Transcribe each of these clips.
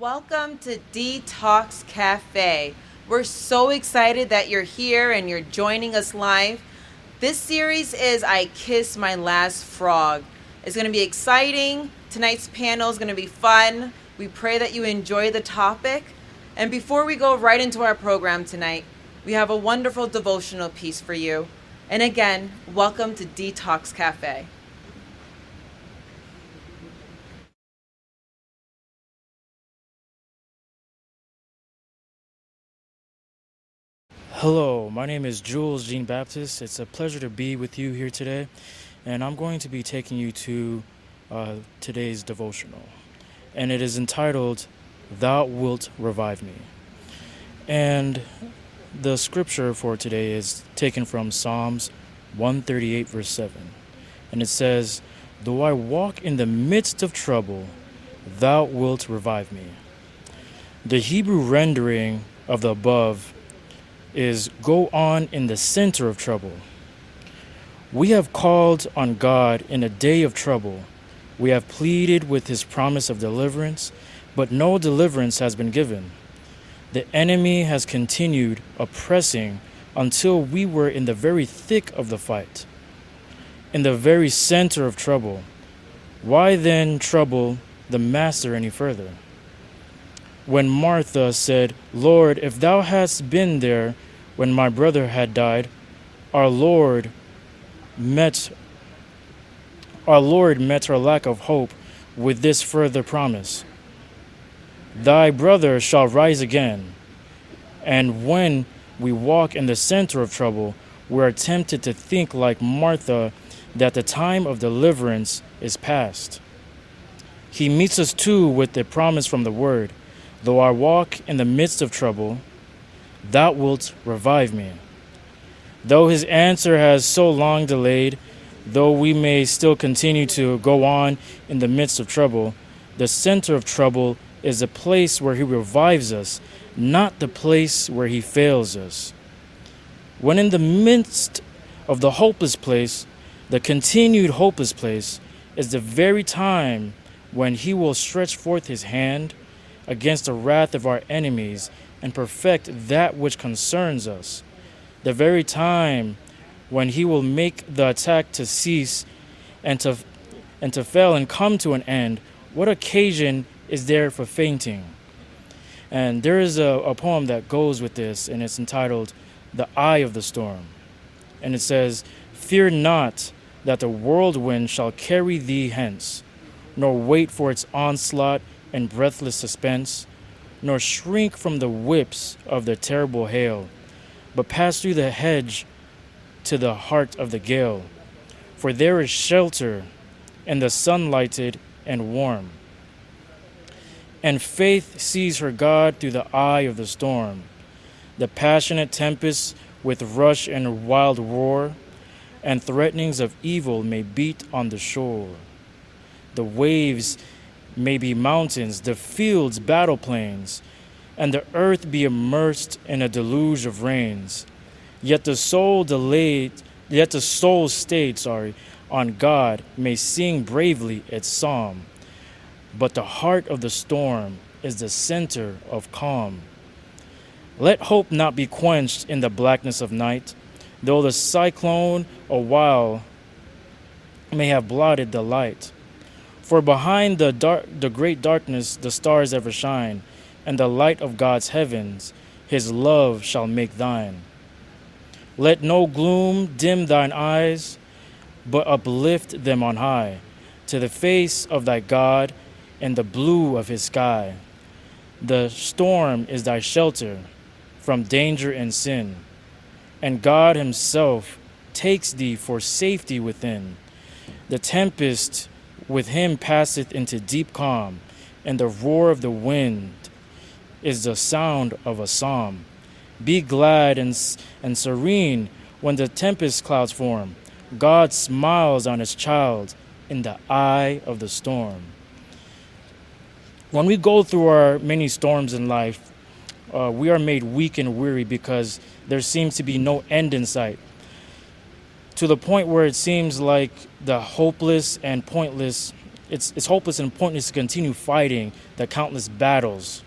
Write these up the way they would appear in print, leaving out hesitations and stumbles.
Welcome to Detox Cafe. We're so excited that you're here and you're joining us live. This series is I Kiss My Last Frog. It's going to be exciting. Tonight's panel is going to be fun. We pray that you enjoy the topic. And before we go right into our program tonight, we have a wonderful devotional piece for you. And again, welcome to Detox Cafe. Hello, my name is Jules Jean Baptist. It's a pleasure to be with you here today, and I'm going to be taking you to today's devotional, and it is entitled, Thou Wilt Revive Me. And the scripture for today is taken from Psalms 138, verse 7, and it says, Though I walk in the midst of trouble, Thou wilt revive me. The Hebrew rendering of the above is go on in the center of trouble. We have called on God in a day of trouble. We have pleaded with his promise of deliverance, but no deliverance has been given. The enemy has continued oppressing until we were in the very thick of the fight, in the very center of trouble. Why then trouble the master any further? When Martha said, Lord, if thou hadst been there when my brother had died, our Lord met her lack of hope with this further promise. Thy brother shall rise again. And when we walk in the center of trouble, we are tempted to think like Martha that the time of deliverance is past. He meets us too with a promise from the word. Though I walk in the midst of trouble, thou wilt revive me. Though his answer has so long delayed, though we may still continue to go on in the midst of trouble, the center of trouble is the place where he revives us, not the place where he fails us. When in the midst of the hopeless place, the continued hopeless place is the very time when he will stretch forth his hand against the wrath of our enemies and perfect that which concerns us. The very time when he will make the attack to cease and to fail and come to an end. What occasion is there for fainting? And there is a poem that goes with this, and it's entitled The Eye of the Storm. And it says, Fear not that the whirlwind shall carry thee hence, nor wait for its onslaught and breathless suspense, nor shrink from the whips of the terrible hail, but pass through the hedge to the heart of the gale. For there is shelter, and the sun lighted and warm. And faith sees her God through the eye of the storm. The passionate tempest with rush and wild roar, and threatenings of evil may beat on the shore. The waves may be mountains, the fields battle plains, and the earth be immersed in a deluge of rains. Yet the soul stayed on God may sing bravely its psalm. But the heart of the storm is the center of calm. Let hope not be quenched in the blackness of night, though the cyclone a while may have blotted the light. For behind the great darkness the stars ever shine, and the light of God's heavens his love shall make thine. Let no gloom dim thine eyes, but uplift them on high, to the face of thy God and the blue of his sky. The storm is thy shelter from danger and sin, and God himself takes thee for safety within. The tempest with him passeth into deep calm, and the roar of the wind is the sound of a psalm. Be glad and serene when the tempest clouds form. God smiles on his child in the eye of the storm. When we go through our many storms in life, we are made weak and weary because there seems to be no end in sight, to the point where it seems like the hopeless and pointless It's hopeless and pointless to continue fighting the countless battles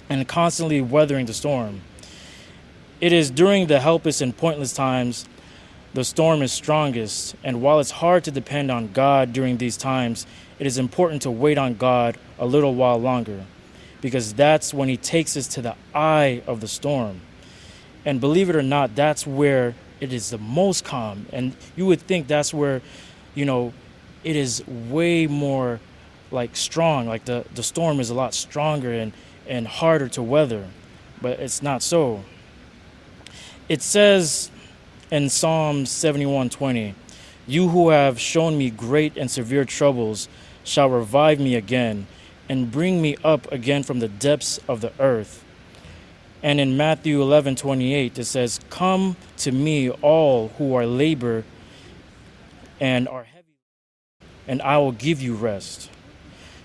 and constantly weathering the storm. It is during the helpless and pointless times the storm is strongest, and while it's hard to depend on God during these times, it is important to wait on God a little while longer, because that's when He takes us to the eye of the storm. And believe it or not, that's where it is the most calm. And you would think that's where, it is way more like strong, like the storm is a lot stronger and harder to weather. But it's not so. It says in Psalm 71:20, "You who have shown me great and severe troubles shall revive me again and bring me up again from the depths of the earth." And in Matthew 11:28, it says, "Come to me, all who are labor and are heavy, and I will give you rest."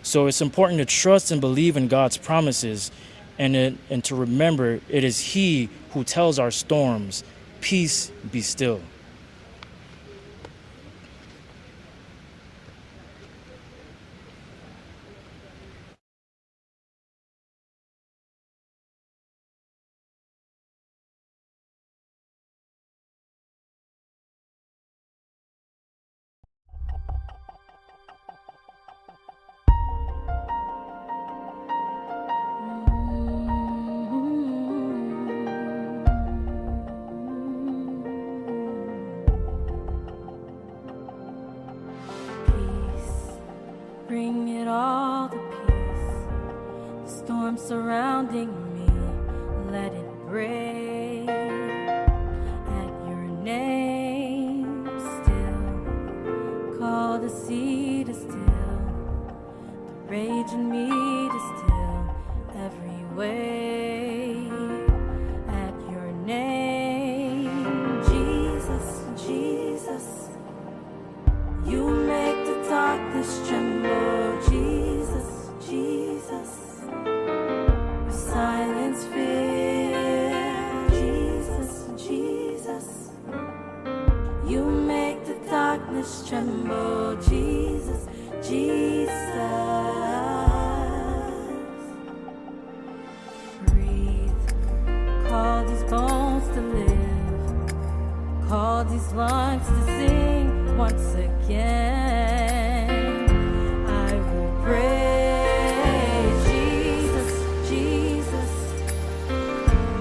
So it's important to trust and believe in God's promises and to remember it is He who tells our storms, "Peace, be still." Bring it all to peace. The storm surrounding me, let it break. At your name, still. Call the sea to still. The rage in me to still. Every wave. At your name, Jesus, Jesus. You make the darkness tremble. Jesus, Jesus. You silence fear. Jesus, Jesus. You make the darkness tremble. Jesus, Jesus. Breathe. Call these bones to live. Call these lungs to sing once again. I will praise Jesus, Jesus.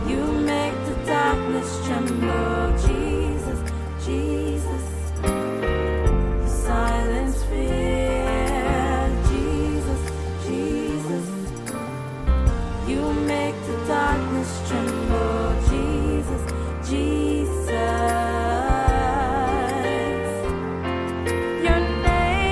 You make the darkness tremble. Jesus, Jesus. You silence fear. Jesus, Jesus. You make the darkness tremble. Jesus, Jesus. Your name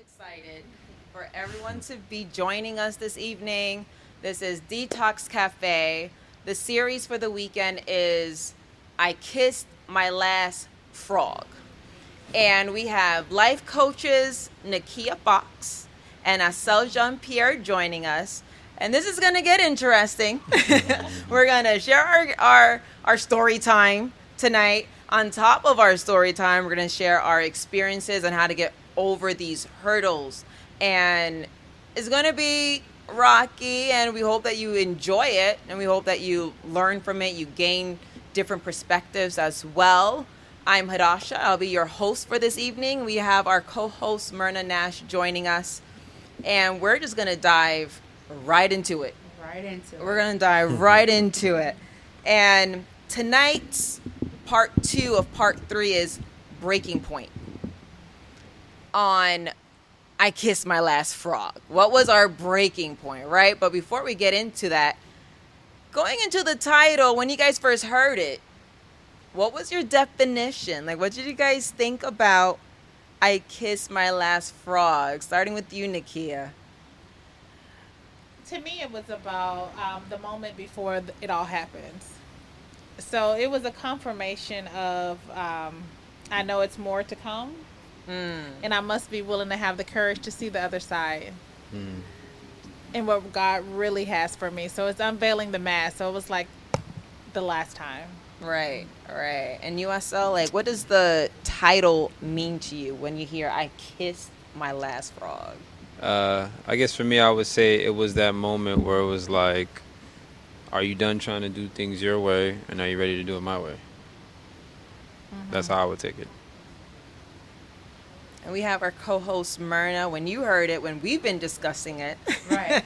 excited for everyone to be joining us this evening. This is Detox Cafe. The series for the weekend is I Kissed My Last Frog. And we have life coaches Nekia Foxx and Assel Jean-Pierre joining us. And this is going to get interesting. We're going to share our story time tonight. On top of our story time, we're going to share our experiences on how to get over these hurdles. And it's going to be rocky, and we hope that you enjoy it, and we hope that you learn from it, you gain different perspectives as well. I'm Hadasha. I'll be your host for this evening. We have our co-host Myrna Nash joining us, and we're just going to dive right into it. We're going to dive right into it. And tonight's part 2 of part 3 is breaking point on I Kissed My Last Frog. What was our breaking point, right? But before we get into that, going into the title, when you guys first heard it, what was your definition? Like, what did you guys think about I Kissed My Last Frog? Starting with you, Nekia. To me, it was about the moment before it all happens. So it was a confirmation of I know it's more to come. And I must be willing to have the courage to see the other side and what God really has for me. So it's unveiling the mask. So it was like the last time. Right. And you, Assel, like, what does the title mean to you when you hear I Kissed My Last Frog? I guess for me, I would say it was that moment where it was like, are you done trying to do things your way, and are you ready to do it my way? That's how I would take it. And we have our co-host Myrna. When you heard it, when we've been discussing it, Right.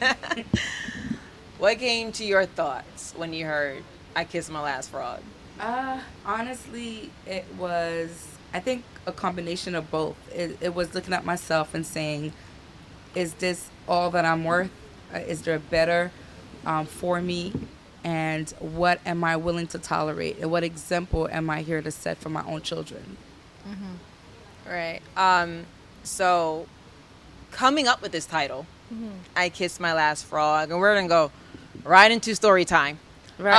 what came to your thoughts when you heard I Kissed My Last Frog? Honestly, it was, I think, a combination of both. It was looking at myself and saying, is this all that I'm worth? Is there better for me? And what am I willing to tolerate? And what example am I here to set for my own children? Right. So coming up with this title, I Kissed My Last Frog, and we're going to go right into story time. Right.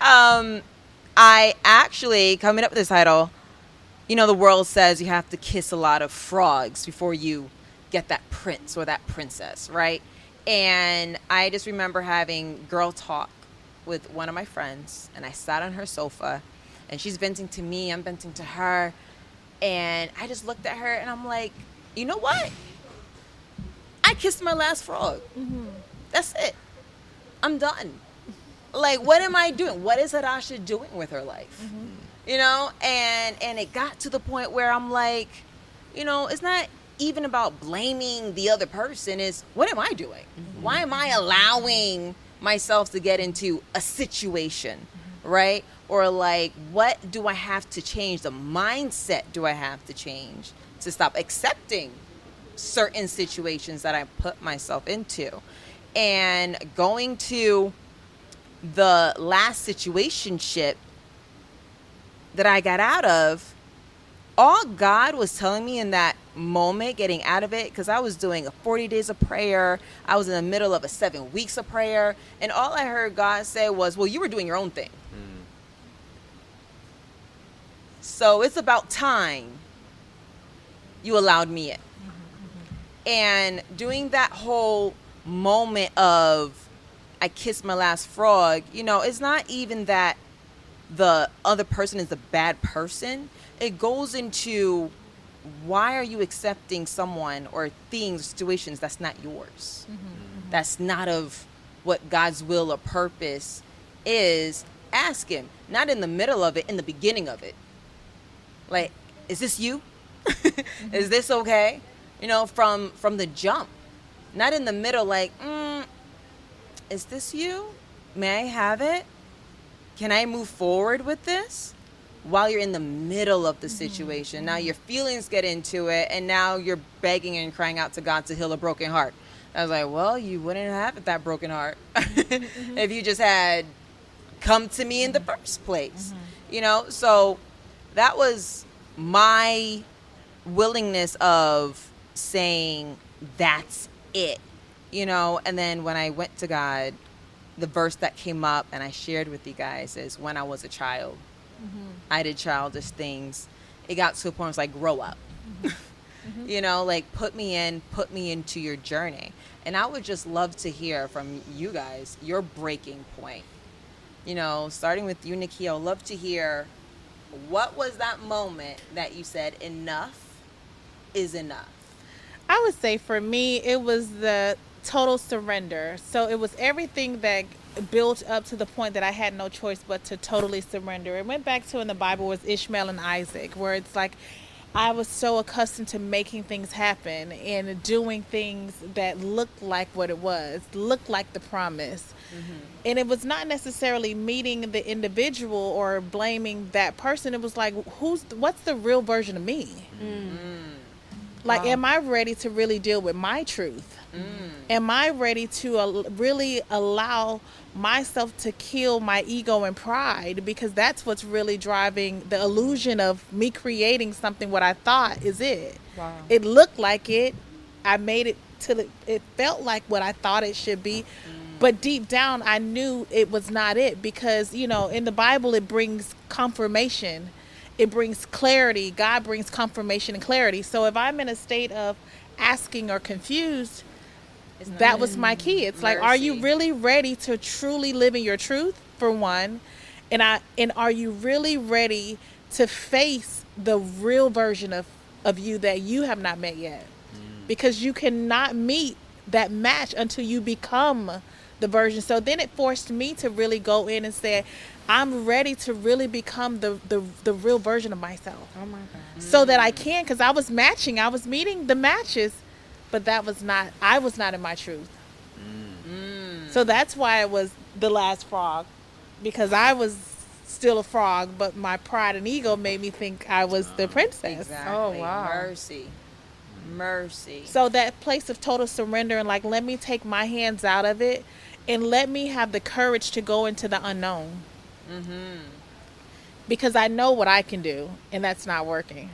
I actually, coming up with this title, you know, the world says you have to kiss a lot of frogs before you get that prince or that princess, right? And I just remember having girl talk with one of my friends, and I sat on her sofa, and she's venting to me, I'm venting to her, and I just looked at her, and I'm like, you know what? I kissed my last frog. That's it. I'm done. Like, what am I doing? What is Hadasha doing with her life? You know, and it got to the point where I'm like, you know, it's not even about blaming the other person. Is what am I doing? Why am I allowing myself to get into a situation, right? Or like, what do I have to change? The mindset do I have to change to stop accepting certain situations that I put myself into? And going to the last situationship that I got out of, all God was telling me in that moment, getting out of it, because I was doing a 40 days of prayer. I was in the middle of a 7 weeks of prayer. And all I heard God say was, well, you were doing your own thing. So it's about time you allowed me in. And doing that whole moment of I kissed my last frog, you know, it's not even that the other person is a bad person. It goes into, why are you accepting someone or things, situations that's not yours? That's not of what God's will or purpose is. Ask him, not in the middle of it, in the beginning of it. Like, is this you? Is this okay? You know, from the jump, not in the middle, like, is this you? May I have it? Can I move forward with this? While you're in the middle of the situation. Now your feelings get into it, and now you're begging and crying out to God to heal a broken heart. I was like, well, you wouldn't have that broken heart if you just had come to me in the first place. You know, so that was my willingness of saying that's it, and then when I went to God, the verse that came up and I shared with you guys is when I was a child, I did childish things. It got to a point where it's like, grow up. Like put me into your journey. And I would just love to hear from you guys your breaking point. Starting with you, Nekia, I'd love to hear, what was that moment that you said enough is enough? I would say for me, it was the total surrender. So it was everything that built up to the point that I had no choice but to totally surrender. It went back to in the Bible was Ishmael and Isaac, where it's like I was so accustomed to making things happen and doing things that looked like what it was, looked like the promise. And it was not necessarily meeting the individual or blaming that person. It was like, what's the real version of me? Like, am I ready to really deal with my truth? Am I ready to really allow myself to kill my ego and pride? Because that's what's really driving the illusion of me creating something what I thought is it. Wow. It looked like it. I made it till it felt like what I thought it should be. But deep down, I knew it was not it, because, in the Bible, it brings confirmation. It brings clarity. God brings confirmation and clarity. So if I'm in a state of asking or confused, that was my key. It's like, are you really ready to truly live in your truth, for one? And are you really ready to face the real version of you that you have not met yet? Because you cannot meet that match until you become the version. So then it forced me to really go in and say, I'm ready to really become the real version of myself. Oh my God. So that I can, because I was meeting the matches, but I was not in my truth. So that's why it was the last frog, because I was still a frog, but my pride and ego made me think I was the princess. Exactly. Oh, wow. Mercy. So that place of total surrender and like, let me take my hands out of it and let me have the courage to go into the unknown. Because I know what I can do, and that's not working.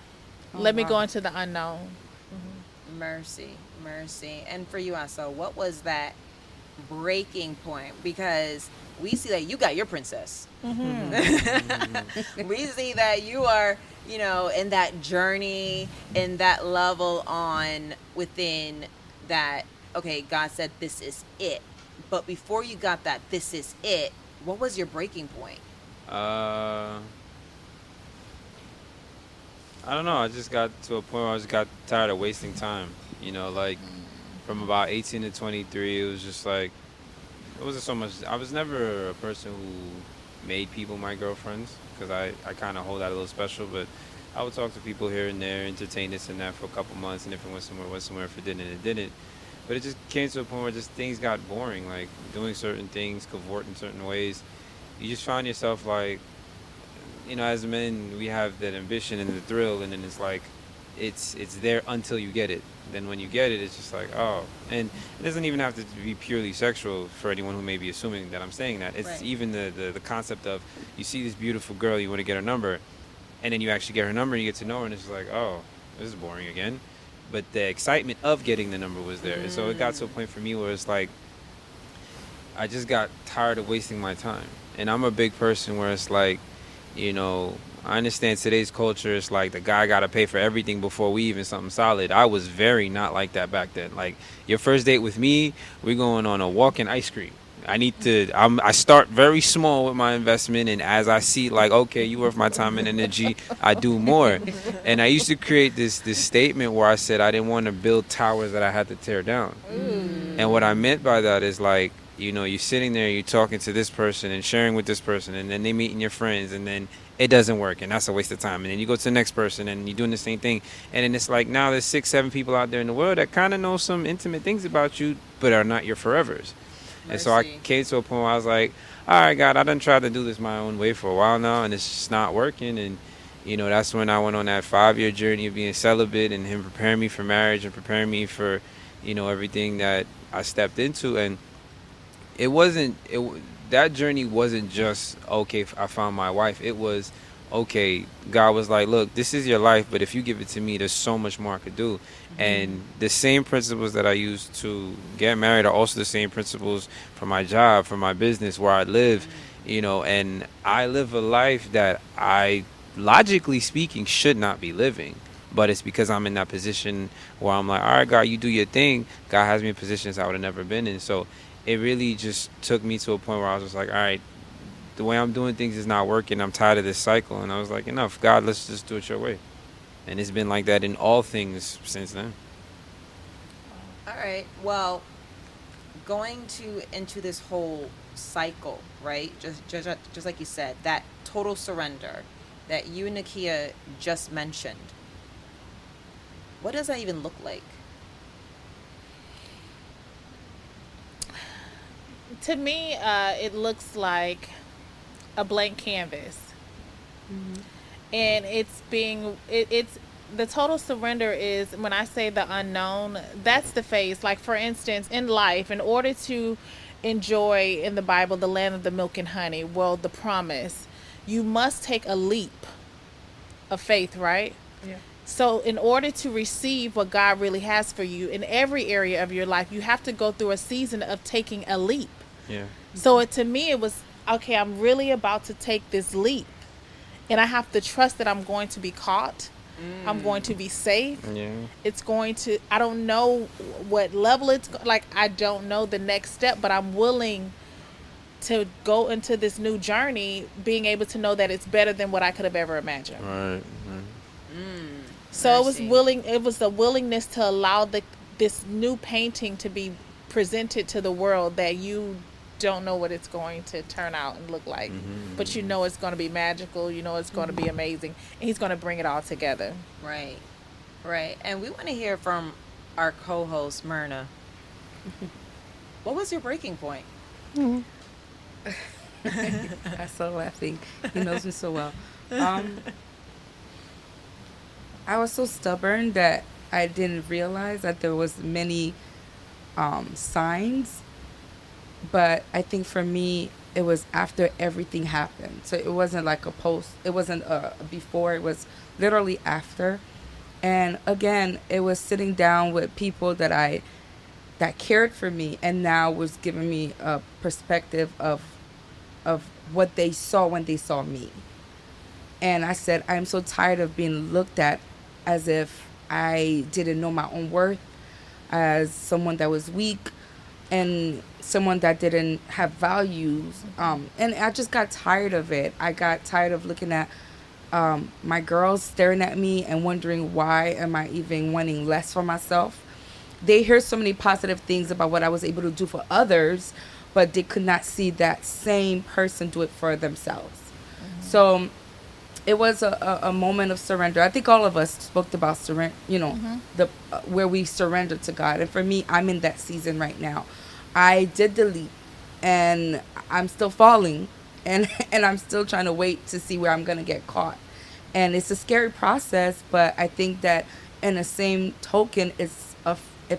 Let me go into the unknown. Mercy. And for you, Assel, what was that breaking point? Because we see that you got your princess. We see that you are, in that journey, in that level on within that, okay, God said this is it. But before you got that, this is it, what was your breaking point? I don't know. I just got to a point where I just got tired of wasting time. Like from about 18 to 23, it was just like, it wasn't so much. I was never a person who made people my girlfriends, because I kind of hold that a little special. But I would talk to people here and there, entertain this and that for a couple months, and if it went somewhere. If it didn't, it didn't. But it just came to a point where just things got boring, like doing certain things, cavort in certain ways. You just find yourself like, as men, we have that ambition and the thrill, and then it's like, it's there until you get it. Then when you get it, it's just like, oh. And it doesn't even have to be purely sexual for anyone who may be assuming that I'm saying that. It's even the concept of, you see this beautiful girl, you want to get her number, and then you actually get her number and you get to know her, and it's like, oh, this is boring again. But the excitement of getting the number was there. And so it got to a point for me where it's like, I just got tired of wasting my time. And I'm a big person where it's like, I understand today's culture is like the guy got to pay for everything before we even something solid. I was very not like that back then. Like, your first date with me, we're going on a walk in ice cream. I start very small with my investment, and as I see, like, okay, you worth my time and energy, I do more. And I used to create this statement where I said I didn't want to build towers that I had to tear down. And what I meant by that is like, you're sitting there, you're talking to this person and sharing with this person, and then they meeting your friends, and then it doesn't work, and that's a waste of time. And then you go to the next person, and you're doing the same thing. And then it's like, now there's 6-7 people out there in the world that kind of know some intimate things about you, but are not your forevers. And so I came to a point where I was like, all right, God, I done tried to do this my own way for a while now, and it's just not working. And, that's when I went on that 5-year journey of being celibate, and him preparing me for marriage and preparing me for, everything that I stepped into. And that journey wasn't just, okay, I found my wife. It was, okay, God was like, look, this is your life, but if you give it to me, there's so much more I could do. And the same principles that I use to get married are also the same principles for my job, for my business, where I live, you know, and I live a life that I, logically speaking, should not be living. But it's because I'm in that position where I'm like, all right, God, you do your thing. God has me in positions I would have never been in. So it really just took me to a point where I was just like, all right, the way I'm doing things is not working. I'm tired of this cycle. And I was like, enough. God, let's just do it your way. And it's been like that in all things since then. All right. Well, going into this whole cycle, right? Just like you said, that total surrender that you and Nekia just mentioned. What does that even look like? To me, it looks like a blank canvas, and it's the total surrender is when I say the unknown. That's the phase. Like for instance, in life, in order to enjoy in the Bible the land of the milk and honey, well, the promise, you must take a leap of faith, right? Yeah. So in order to receive what God really has for you in every area of your life, you have to go through a season of taking a leap. Yeah. So to me, it was, okay, I'm really about to take this leap. And I have to trust that I'm going to be caught. I'm going to be safe. Yeah. It's going to, I don't know what level it's, like, I don't know the next step, but I'm willing to go into this new journey, being able to know that it's better than what I could have ever imagined. Right. So Mercy. it was the willingness to allow this new painting to be presented to the world that you don't know what it's going to turn out and look like. But you know it's going to be magical, you know it's going to be amazing, and he's going to bring it all together. Right. Right. And we want to hear from our co-host, Myrna. What was your breaking point? I'm so laughing. He knows me so well. I was so stubborn that I didn't realize that there was many signs. But I think for me, it was after everything happened. So it wasn't like a post. It wasn't a before. It was literally after. And again, it was sitting down with people that cared for me and now was giving me a perspective of what they saw when they saw me. And I said, I'm so tired of being looked at as if I didn't know my own worth, as someone that was weak, and someone that didn't have values. And I just got tired of it. I got tired of looking at my girls staring at me and wondering, why am I even wanting less for myself? They hear so many positive things about what I was able to do for others, but they could not see that same person do it for themselves. So it was a moment of surrender. I think all of us spoke about surrender, the where we surrender to God. And for me, I'm in that season right now. I did the leap, and I'm still falling, and I'm still trying to wait to see where I'm going to get caught. And it's a scary process, but I think that in the same token, it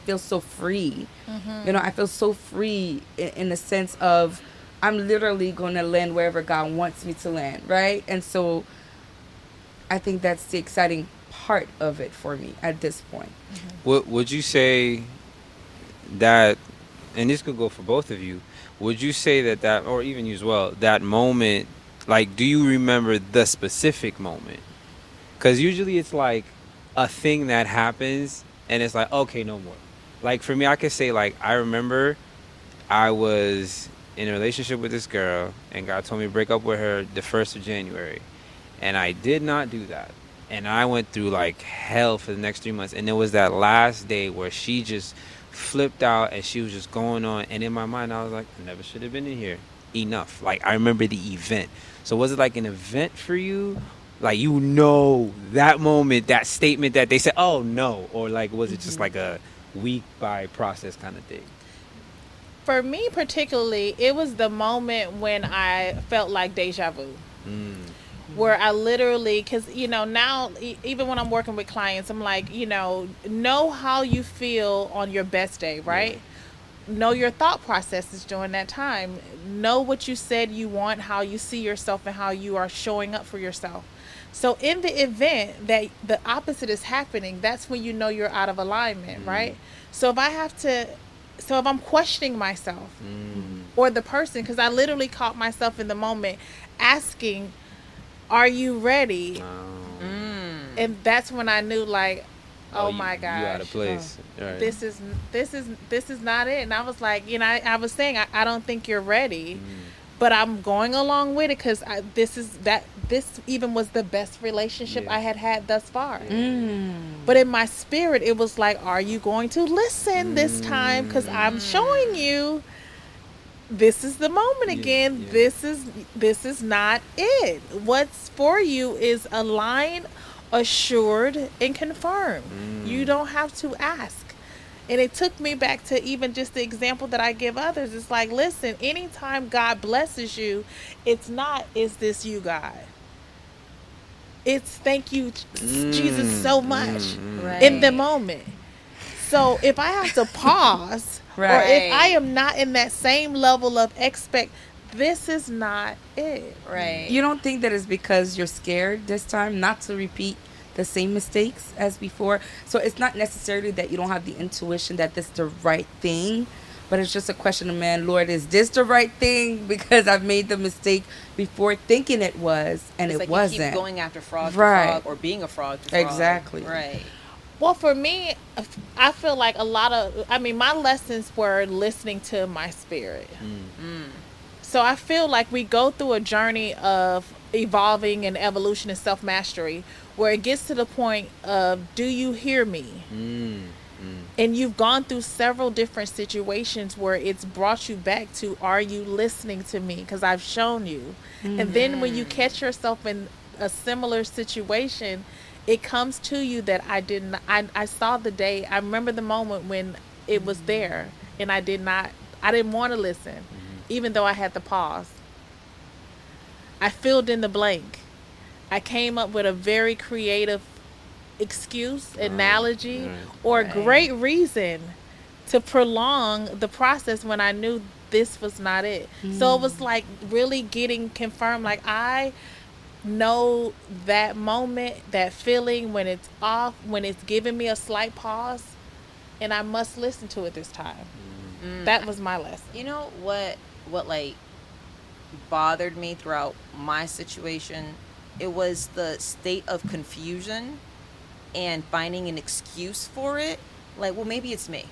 feels so free. I feel so free in the sense of I'm literally going to land wherever God wants me to land, right? And so I think that's the exciting part of it for me at this point. Would you say that, and this could go for both of you, would you say that, or even you as well, that moment, like, do you remember the specific moment? Because usually it's like a thing that happens and it's like, okay, no more. Like for me, I could say, like, I remember I was in a relationship with this girl and God told me to break up with her the 1st of January. And I did not do that. And I went through like hell for the next 3 months. And there was that last day where she just flipped out and she was just going on. And in my mind, I was like, I never should have been in here. Enough. Like, I remember the event. So was it like an event for you? Like, that moment, that statement that they said, oh, no. Or like, was it just like a week by process kind of thing? For me particularly, it was the moment when I felt like deja vu. Where I literally, because, now, even when I'm working with clients, I'm like, know how you feel on your best day, right? Yeah. Know your thought processes during that time. Know what you said you want, how you see yourself, and how you are showing up for yourself. So in the event that the opposite is happening, that's when you know you're out of alignment, right? So if I'm questioning myself or the person, because I literally caught myself in the moment asking, "Are you ready?" And that's when I knew, like, oh my gosh, You out of place. Right. this is not it. And I was like, I was saying, I don't think you're ready, but I'm going along with it because this even was the best relationship I had thus far. But in my spirit, it was like, are you going to listen this time? Because I'm showing you this is the moment again. Yeah. This is not it. What's for you is aligned, assured, and confirmed. You don't have to ask. And it took me back to even just the example that I give others. It's like, listen, anytime God blesses you, it's not, is this you, God? It's thank you, Jesus, so much in the moment. So if I have to pause, or if I am not in that same level of this is not it. Right. You don't think that it's because you're scared this time not to repeat the same mistakes as before? So it's not necessarily that you don't have the intuition that this is the right thing, but it's just a question of, man, Lord, is this the right thing? Because I've made the mistake before thinking it was, and It's it like wasn't. You keep going after frog to Right. frog, or being a frog to frog. Exactly. Right. Well, for me, I feel like my lessons were listening to my spirit. So I feel like we go through a journey of evolving and evolution and self-mastery where it gets to the point of, do you hear me? And you've gone through several different situations where it's brought you back to, are you listening to me? Because I've shown you. And then when you catch yourself in a similar situation, it comes to you that I saw the day. I remember the moment when it was there, and I didn't want to listen, even though I had the pause. I filled in the blank. I came up with a very creative excuse, analogy, or great reason to prolong the process when I knew this was not it. So it was like really getting confirmed, like I know that moment, that feeling when it's off, when it's giving me a slight pause, and I must listen to it this time. That was my lesson. You know what like bothered me throughout my situation? It was the state of confusion and finding an excuse for it. Like, well, maybe it's me.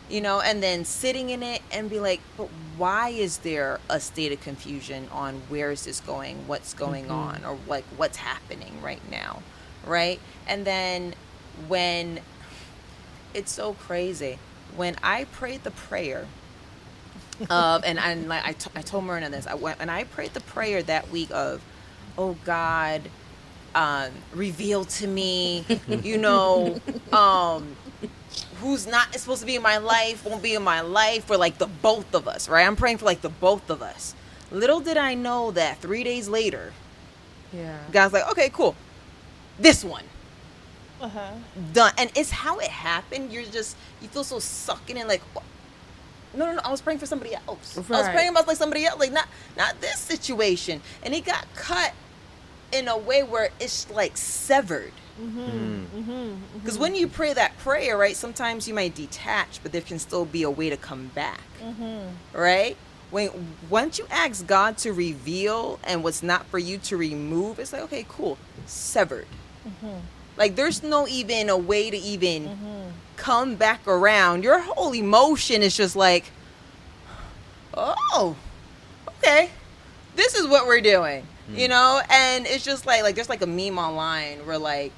And then sitting in it and be like, but why is there a state of confusion on where is this going, what's going on, or like what's happening right now, right? And then when it's so crazy, when I prayed the prayer of, and I told Myrna this, and I prayed the prayer that week of, oh God, reveal to me, who's not supposed to be in my life, won't be in my life, for like the both of us, right? I'm praying for like the both of us. Little did I know that 3 days later, God's like, okay, cool, this one. Done. And it's how it happened. You feel so sucking in, like, no, I was praying for somebody else. Right. I was praying about like somebody else, like not this situation. And it got cut in a way where it's like severed. Because when you pray that prayer, right, sometimes you might detach, but there can still be a way to come back. Right? Once you ask God to reveal and what's not for you to remove, it's like, okay, cool, severed. Like there's no even a way to even come back around. Your whole emotion is just like, oh, okay, this is what we're doing. And it's just like there's like a meme online where like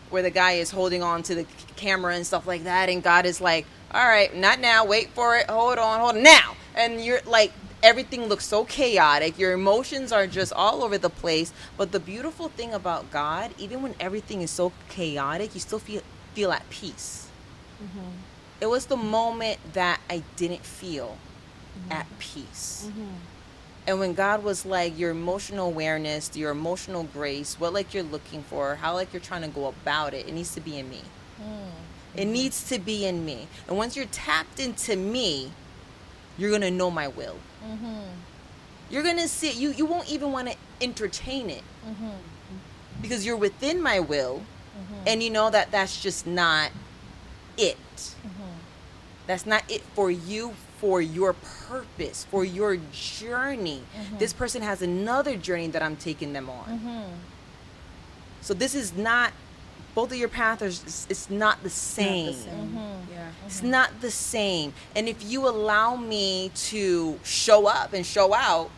where the guy is holding on to the camera and stuff like that, and God is like, all right, not now, wait for it, hold on now. And you're like, everything looks so chaotic, your emotions are just all over the place. But the beautiful thing about God, even when everything is so chaotic, you still feel at peace. It was the moment that I didn't feel at peace. And when God was like, your emotional awareness, your emotional grace, what like you're looking for, how like you're trying to go about it, it needs to be in me. It needs to be in me. And once you're tapped into me, you're going to know my will. you're going to see it. You won't even want to entertain it because you're within my will, and you know that that's just not it. That's not it for you, for your purpose, for your journey. This person has another journey that I'm taking them on. So this is not, both of your paths, it's not the same. Yeah. It's not the same. And if you allow me to show up and show out,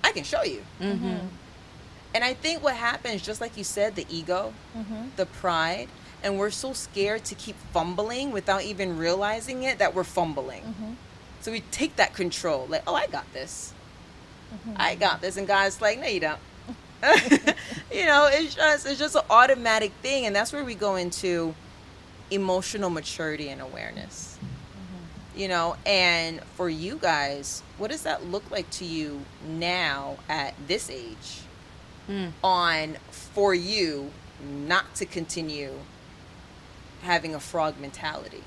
I can show you. And I think what happens, just like you said, the ego, the pride, and we're so scared to keep fumbling without even realizing it that we're fumbling. So we take that control, like, oh, I got this. I got this. And God's like, no, you don't. You know, it's just an automatic thing. And that's where we go into emotional maturity and awareness. You know, and for you guys, what does that look like to you now at this age on for you not to continue having a frog mentality?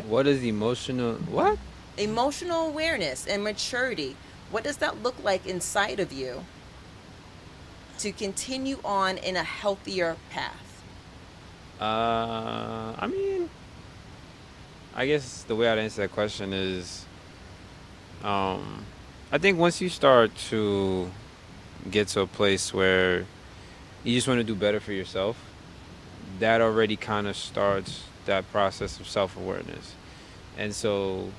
What is emotional? What? Emotional awareness and maturity. What does that look like inside of you to continue on in a healthier path? I mean, I guess the way I'd answer that question is, I think once you start to get to a place where you just want to do better for yourself, that already kind of starts that process of self-awareness. And so,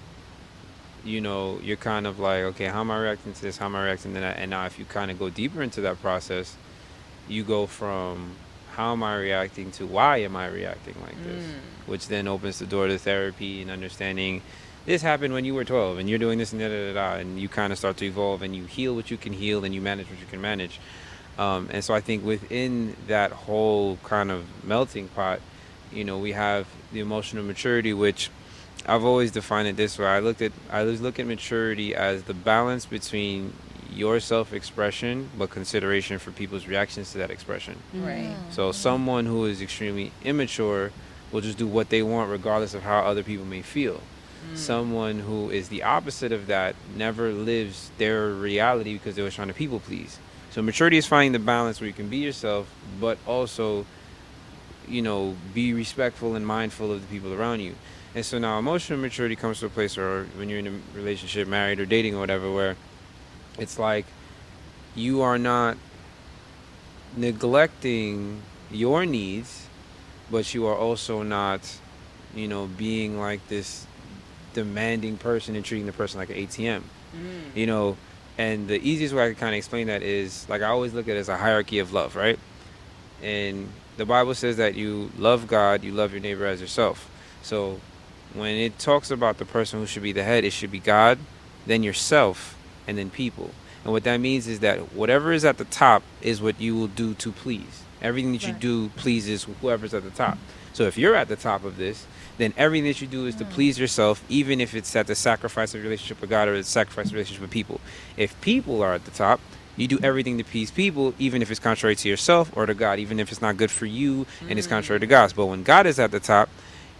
you know, you're kind of like, okay, how am I reacting to this? How am I reacting to that? And now if you kind of go deeper into that process, you go from how am I reacting to why am I reacting like this? Which then opens the door to therapy and understanding this happened when you were 12 and you're doing this and da-da-da-da, and you kind of start to evolve and you heal what you can heal and you manage what you can manage. And so I think within that whole kind of melting pot, you know, we have the emotional maturity, which I've always defined it this way. I always look at maturity as the balance between your self-expression but consideration for people's reactions to that expression. Right. So someone who is extremely immature will just do what they want regardless of how other people may feel. Someone who is the opposite of that never lives their reality because they were trying to people please. So maturity is finding the balance where you can be yourself but also, you know, be respectful and mindful of the people around you. And so now emotional maturity comes to a place where when you're in a relationship, married or dating or whatever, where it's like you are not neglecting your needs, but you are also not, you know, being like this demanding person and treating the person like an ATM. You know, and the easiest way I can kind of explain that is, like, I always look at it as a hierarchy of love, right? And the Bible says that you love God, you love your neighbor as yourself. So when it talks about the person who should be the head, it should be God, then yourself, and then people. And what that means is that whatever is at the top is what you will do to please. Everything that you do pleases whoever's at the top. So if you're at the top of this, then everything that you do is to please yourself, even if it's at the sacrifice of your relationship with God or the sacrifice of your relationship with people. If people are at the top, you do everything to please people, even if it's contrary to yourself or to God, even if it's not good for you and it's contrary to God's. But when God is at the top,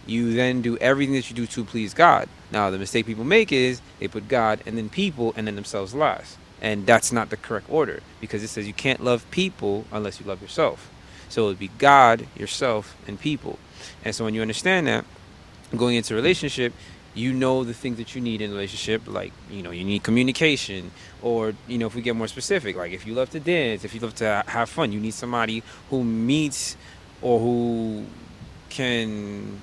you then do everything that you do to please God. Now, the mistake people make is they put God and then people and then themselves last. And that's not the correct order, because it says you can't love people unless you love yourself. So it would be God, yourself, and people. And so when you understand that, going into a relationship, you know the things that you need in a relationship, like, you know, you need communication, or, you know, if we get more specific, like if you love to dance, if you love to have fun, you need somebody who meets or who can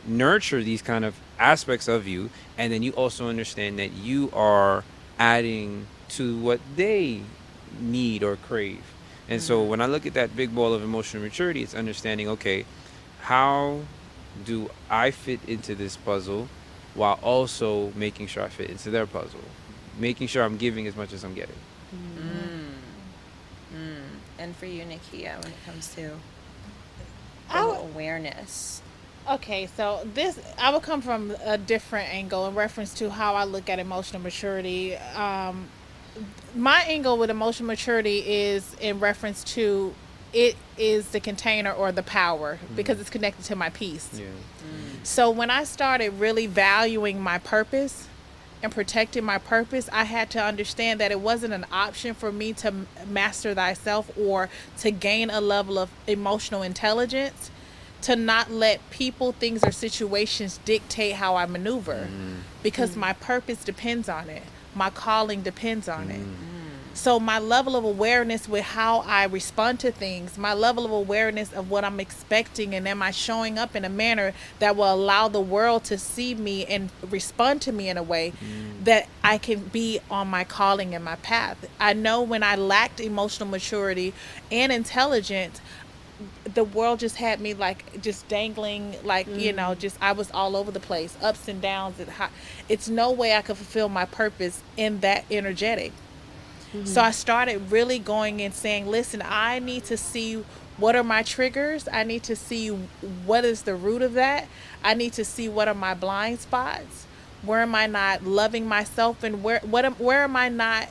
nurture these kind of aspects of you. And then you also understand that you are adding to what they need or crave. And so when I look at that big ball of emotional maturity, it's understanding, okay, how do I fit into this puzzle while also making sure I fit into their puzzle, making sure I'm giving as much as I'm getting. And for you, Nekia, when it comes to I- awareness. Okay, so this, I would come from a different angle in reference to how I look at emotional maturity. My angle with emotional maturity is in reference to it is the container or the power, because it's connected to my peace. Yeah. So when I started really valuing my purpose and protecting my purpose, I had to understand that it wasn't an option for me to master thyself or to gain a level of emotional intelligence, to not let people, things, or situations dictate how I maneuver, because my purpose depends on it. My calling depends on it. So my level of awareness with how I respond to things, my level of awareness of what I'm expecting, and am I showing up in a manner that will allow the world to see me and respond to me in a way that I can be on my calling and my path. I know when I lacked emotional maturity and intelligence, the world just had me like just dangling, like, you know, just I was all over the place, ups and downs. It's no way I could fulfill my purpose in that energetic. So I started really going and saying, listen, I need to see what are my triggers. I need to see what is the root of that. I need to see what are my blind spots. Where am I not loving myself, and where am I not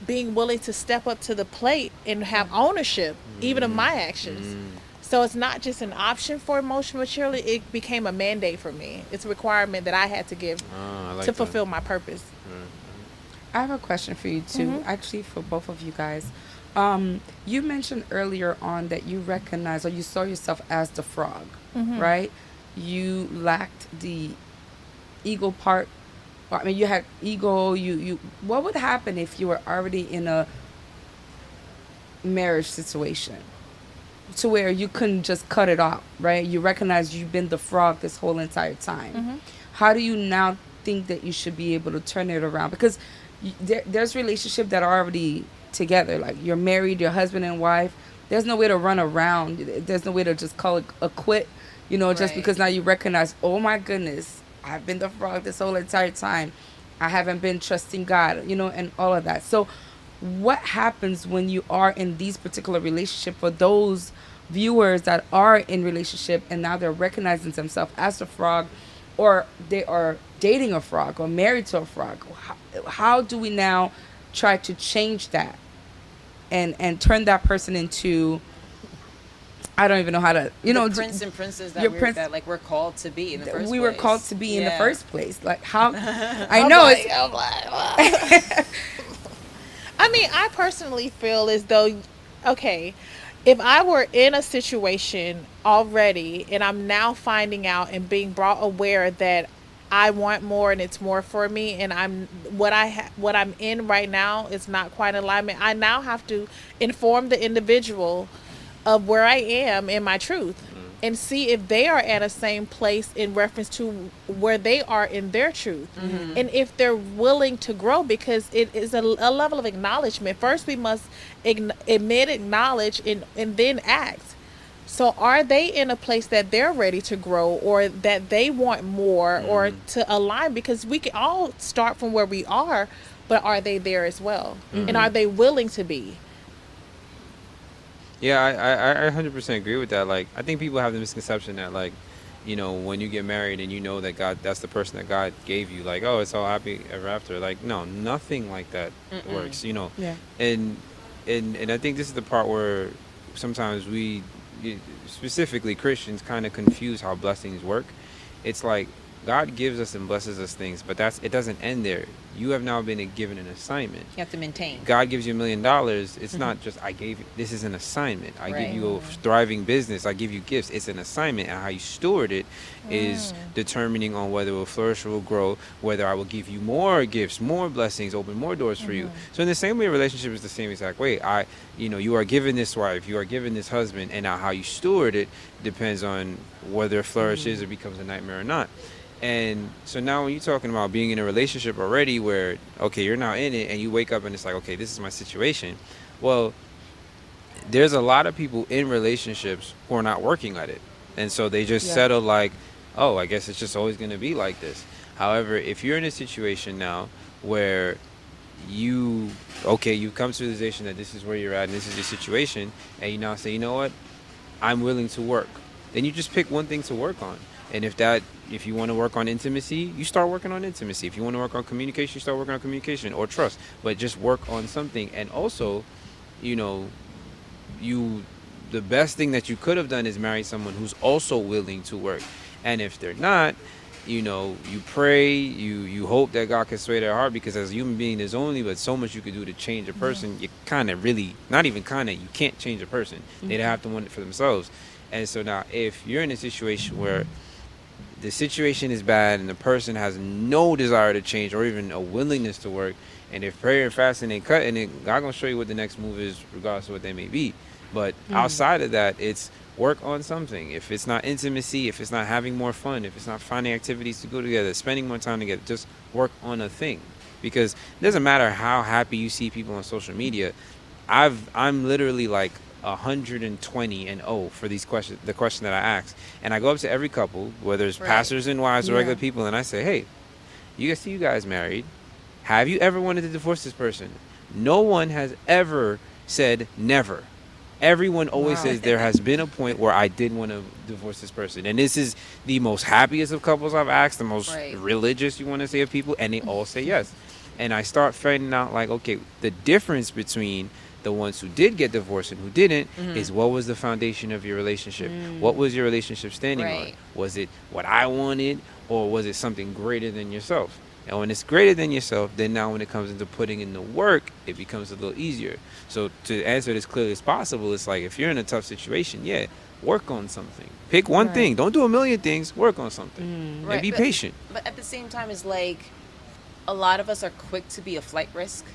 being willing to step up to the plate and have ownership even of my actions. So it's not just an option for emotional maturity, it became a mandate for me. It's a requirement that I had to give to fulfill my purpose. I have a question for you too, actually for both of you guys. You mentioned earlier on that you recognize, or you saw yourself as the frog, right? You lacked the ego part. I mean, you had ego. You. What would happen if you were already in a marriage situation to where you couldn't just cut it off, right? You recognize you've been the frog this whole entire time. How do you now think that you should be able to turn it around? Because there's relationships that are already together, like you're married, your husband and wife. There's no way to run around. There's no way to just call it a quit, you know, just because now you recognize, oh my goodness, I've been the frog this whole entire time. I haven't been trusting God, you know, and all of that. So what happens when you are in these particular relationships for those viewers that are in relationship and now they're recognizing themselves as a frog, or they are dating a frog or married to a frog? How do we now try to change that and turn that person into, I don't even know how to, you know, prince and princess that we're called to be in the first place. We were called to be in the first place. Like how I know it's I mean, I personally feel as though, okay, if I were in a situation already and I'm now finding out and being brought aware that I want more and it's more for me, and what I'm in right now is not quite in alignment, I now have to inform the individual of where I am in my truth and see if they are at a same place in reference to where they are in their truth, and if they're willing to grow, because it is a level of acknowledgement. First we must admit, acknowledge, and then act. So are they in a place that they're ready to grow, or that they want more, or to align? Because we can all start from where we are, but are they there as well? And are they willing to be? Yeah, I 100% agree with that. Like, I think people have the misconception that, like, you know, when you get married and you know that God, that's the person that God gave you, like, oh, it's all happy ever after. Like, no, nothing like that works, you know. Yeah. And I think this is the part where sometimes we, specifically Christians, kind of confuse how blessings work. It's like God gives us and blesses us things, but it doesn't end there. You have now been given an assignment. You have to maintain. God gives you $1 million. It's not just I gave you. This is an assignment. I give you a thriving business. I give you gifts. It's an assignment, and how you steward it is determining on whether it will flourish or will grow. Whether I will give you more gifts, more blessings, open more doors for you. So in the same way, a relationship is the same exact way. You are given this wife, you are given this husband, and now how you steward it depends on whether it flourishes or becomes a nightmare or not. And so now when you're talking about being in a relationship already where, okay, you're now in it and you wake up and it's like, okay, this is my situation. Well, there's a lot of people in relationships who are not working at it. And so they just settle like, oh, I guess it's just always going to be like this. However, if you're in a situation now where you've come to the realization that this is where you're at and this is your situation, and you now say, you know what, I'm willing to work. Then you just pick one thing to work on. And if you want to work on intimacy, you start working on intimacy. If you want to work on communication, you start working on communication or trust. But just work on something. And also, you know, the best thing that you could have done is marry someone who's also willing to work. And if they're not, you know, you pray, you hope that God can sway their heart, because as a human being, there's only but so much you can do to change a person. You kind of really, not even kind of, you can't change a person. They'd have to want it for themselves. And so now, if you're in a situation where the situation is bad and the person has no desire to change or even a willingness to work, and if prayer and fasting ain't cutting it, God gonna show you what the next move is, regardless of what they may be. But outside of that, it's work on something. If it's not intimacy, if it's not having more fun, if it's not finding activities to go together, spending more time together, just work on a thing. Because it doesn't matter how happy you see people on social media. I'm literally like 120 and for the question that I ask, and I go up to every couple, whether it's pastors and wives or regular people, and I say, hey, you guys married, have you ever wanted to divorce this person? No one has ever said never. Everyone always says there has been a point where I did want to divorce this person. And this is the most happiest of couples I've asked, the most religious, you want to say, of people, and they all say yes. And I start finding out, like, okay, the difference between the ones who did get divorced and who didn't is, what was the foundation of your relationship? What was your relationship standing on? Was it what I wanted, or was it something greater than yourself? And when it's greater than yourself, then now when it comes into putting in the work, it becomes a little easier. So to answer it as clearly as possible, it's like, if you're in a tough situation, work on something. Pick one thing. Don't do a million things. Work on something. And be patient. But at the same time, it's like, a lot of us are quick to be a flight risk.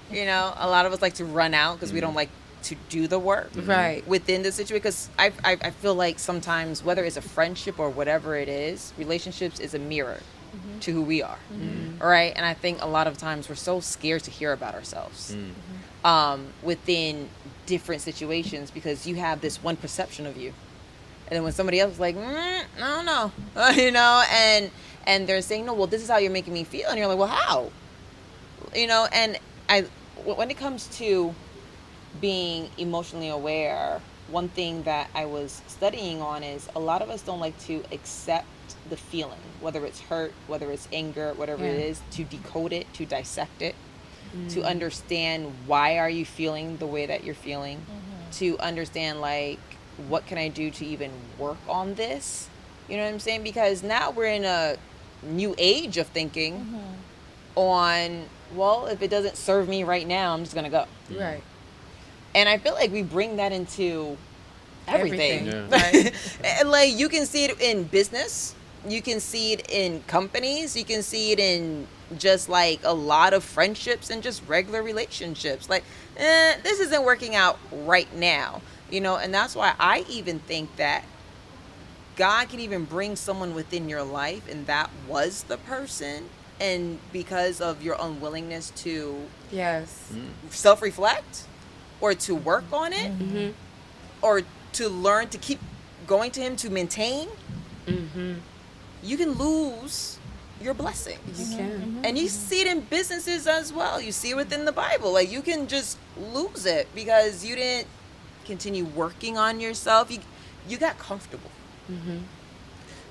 You know, a lot of us like to run out because we don't like to do the work within the situation. Because I feel like sometimes, whether it's a friendship or whatever it is, relationships is a mirror to who we are, right? And I think a lot of times we're so scared to hear about ourselves within different situations, because you have this one perception of you, and then when somebody else is like, I don't know, you know, and they're saying, no, well, this is how you're making me feel, and you're like, well, how, you know? And when it comes to being emotionally aware, one thing that I was studying on is, a lot of us don't like to accept the feeling, whether it's hurt, whether it's anger, whatever it is, to decode it, to dissect it, to understand why are you feeling the way that you're feeling, to understand, like, what can I do to even work on this? You know what I'm saying? Because now we're in a new age of thinking on, well, if it doesn't serve me right now, I'm just going to go. Right. And I feel like we bring that into everything. Right. And like, you can see it in business. You can see it in companies. You can see it in just like a lot of friendships and just regular relationships. Like, this isn't working out right now, you know? And that's why I even think that God can even bring someone within your life, and that was the person. And because of your unwillingness to self-reflect, or to work on it, or to learn to keep going to him to maintain, you can lose your blessings. You can. And you see it in businesses as well. You see it within the Bible. Like, you can just lose it because you didn't continue working on yourself. You got comfortable.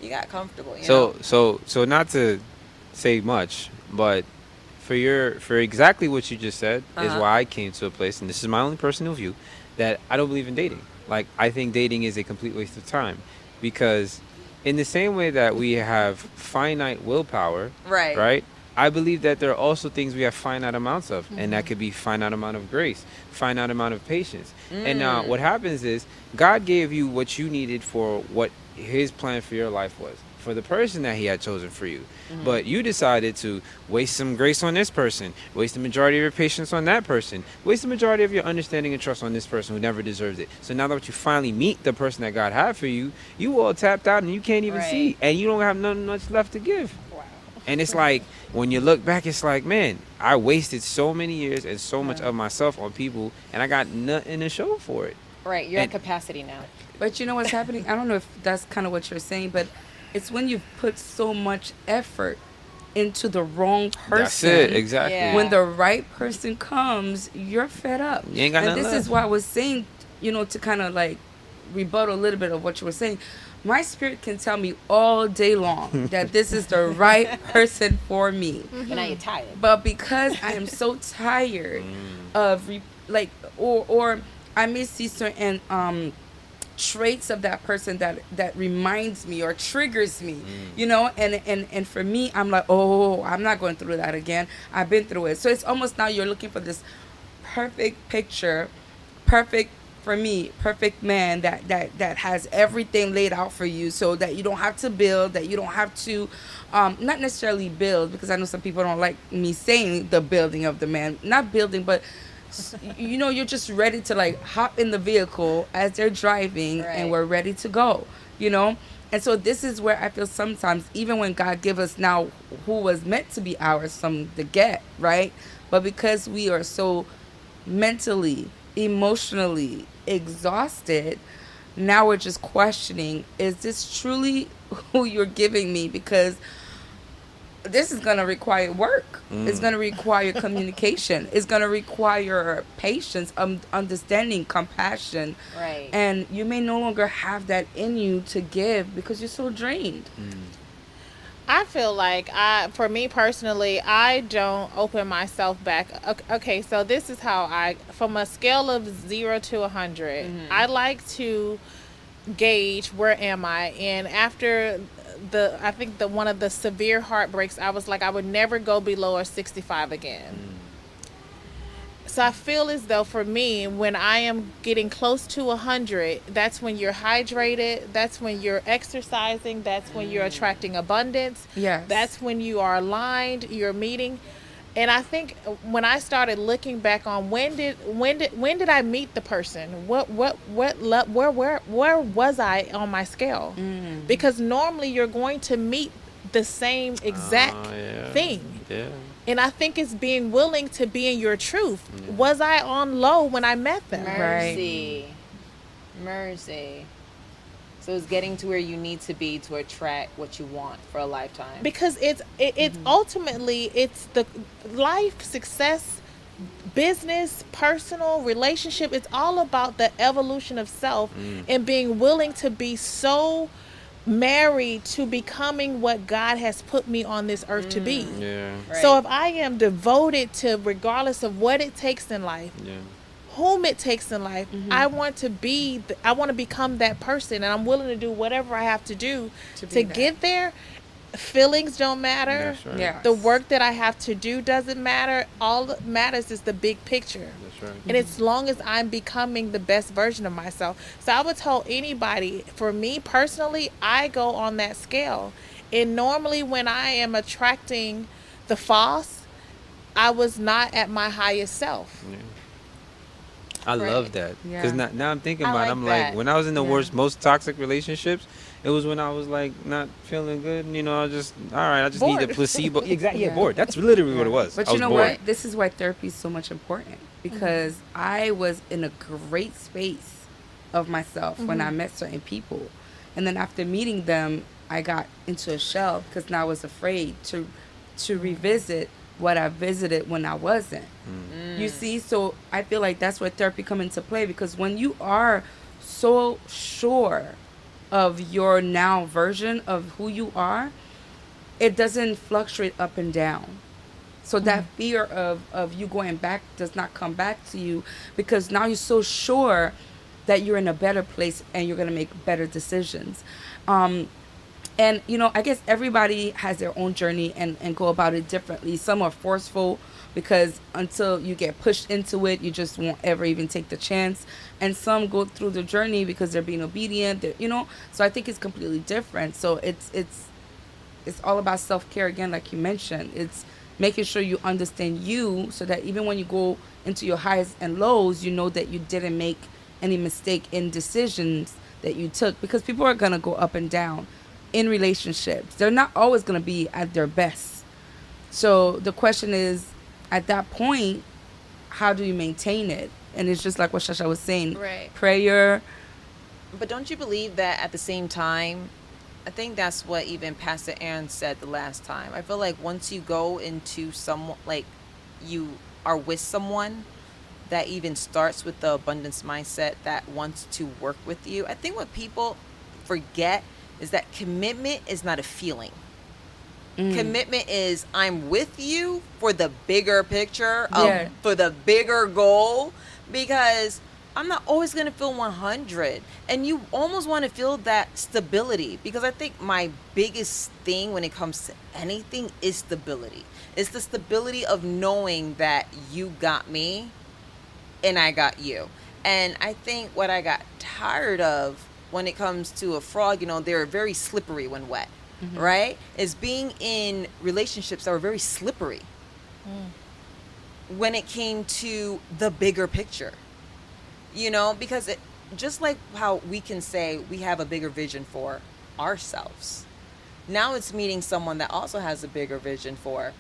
You got comfortable. You know? So not to say much, but for exactly what you just said is why I came to a place, and this is my only personal view, that I don't believe in dating. Like, I think dating is a complete waste of time, because in the same way that we have finite willpower, right? I believe that there are also things we have finite amounts of, and that could be finite amount of grace, finite amount of patience. And now what happens is, God gave you what you needed for what his plan for your life was, for the person that he had chosen for you. But you decided to waste some grace on this person, waste the majority of your patience on that person, waste the majority of your understanding and trust on this person who never deserves it. So now that you finally meet the person that God had for you, you all tapped out and you can't even see, and you don't have nothing much left to give. And it's like, when you look back, it's like, man, I wasted so many years and so much of myself on people, and I got nothing to show for it. Right, you're at capacity now. But you know what's happening? I don't know if that's kind of what you're saying, but it's when you've put so much effort into the wrong person. That's it, exactly. Yeah. When the right person comes, you're fed up. You ain't got and nothing this left. is why I was saying, you know, to kind of like rebuttal a little bit of what you were saying. My spirit can tell me all day long that this is the right person for me. And now you're tired. But because I am so tired of or I may see certain traits of that person that reminds me or triggers me, you know, and for me, I'm like, oh, I'm not going through that again. I've been through it. So it's almost now you're looking for this perfect picture, perfect for me, perfect man that has everything laid out for you, so that you don't have to build, that you don't have to not necessarily build, because I know some people don't like me saying the building of the man, not building, but you know, you're just ready to like hop in the vehicle as they're driving, Right. and we're ready to go, you know. And so this is where I feel sometimes, even when God give us now who was meant to be ours from the get, right, but because we are so mentally, emotionally exhausted, now we're just questioning, is this truly who you're giving me? Because this is going to require work. It's going to require communication. It's going to require patience, understanding, compassion. Right. And you may no longer have that in you to give because you're so drained. I feel like for me personally, I don't open myself back. Okay, so this is how from a scale of 0 to 100, I like to gauge where am I. And after I think one of the severe heartbreaks, I was like, I would never go below a 65 again. So I feel as though for me, when I am getting close to 100, that's when you're hydrated, that's when you're exercising, that's when you're attracting abundance. Yes. That's when you are aligned, you're meeting. And I think when I started looking back on when did I meet the person? Where was I on my scale? Because normally you're going to meet the same exact thing. Yeah. And I think it's being willing to be in your truth. Was I on low when I met them? Mercy. So it's getting to where you need to be to attract what you want for a lifetime. Because it's ultimately, it's the life, success, business, personal, relationship. It's all about the evolution of self and being willing to be so married to becoming what God has put me on this earth to be. Yeah. Right. So if I am devoted to, regardless of what it takes in life, Yeah. whom it takes in life, I want to become that person, and I'm willing to do whatever I have to do to get there. Feelings don't matter. That's right. Yeah. The work that I have to do doesn't matter. All that matters is the big picture. That's right. And as long as I'm becoming the best version of myself. So I would tell anybody, for me personally, I go on that scale. And normally when I am attracting the false, I was not at my highest self. Yeah. I love that. Yeah. Because now I'm thinking I about it. like I'm that. like, when I was in the Yeah. most toxic relationships, it was when I was like not feeling good. You know, I just, all right, I just need a Bored. placebo. Exactly. Yeah, Yeah. bored. That's literally what it was. But I you was know bored. what? This is why therapy is so much important, because I was in a great space of myself when I met certain people. And then after meeting them, I got into a shell because now I was afraid to revisit what I visited when I wasn't. You see? So I feel like that's where therapy come into play, because when you are so sure of your now version of who you are, it doesn't fluctuate up and down. So that fear of you going back does not come back to you, because now you're so sure that you're in a better place and you're going to make better decisions. And, you know, I guess everybody has their own journey and go about it differently. Some are forceful because until you get pushed into it, you just won't ever even take the chance. And some go through the journey because they're being obedient, you know. So I think it's completely different. So it's all about self-care again, like you mentioned. It's making sure you understand you, so that even when you go into your highs and lows, you know that you didn't make any mistake in decisions that you took, because people are going to go up and down in relationships. They're not always going to be at their best. So the question is, at that point, how do you maintain it? And it's just like what Shasha was saying. Right. Prayer. But don't you believe that at the same time, I think that's what even Pastor Aaron said the last time. I feel like once you go into someone, like you are with someone that even starts with the abundance mindset that wants to work with you, I think what people forget is that commitment is not a feeling. Commitment is, I'm with you for the bigger picture, Yeah. for the bigger goal. Because I'm not always going to feel 100. And you almost want to feel that stability, because I think my biggest thing when it comes to anything is stability. It's the stability of knowing that you got me and I got you. And I think what I got tired of when it comes to a frog, they're very slippery when wet, right? Is being in relationships that were very slippery when it came to the bigger picture. Because just like how we can say we have a bigger vision for ourselves, now it's meeting someone that also has a bigger vision for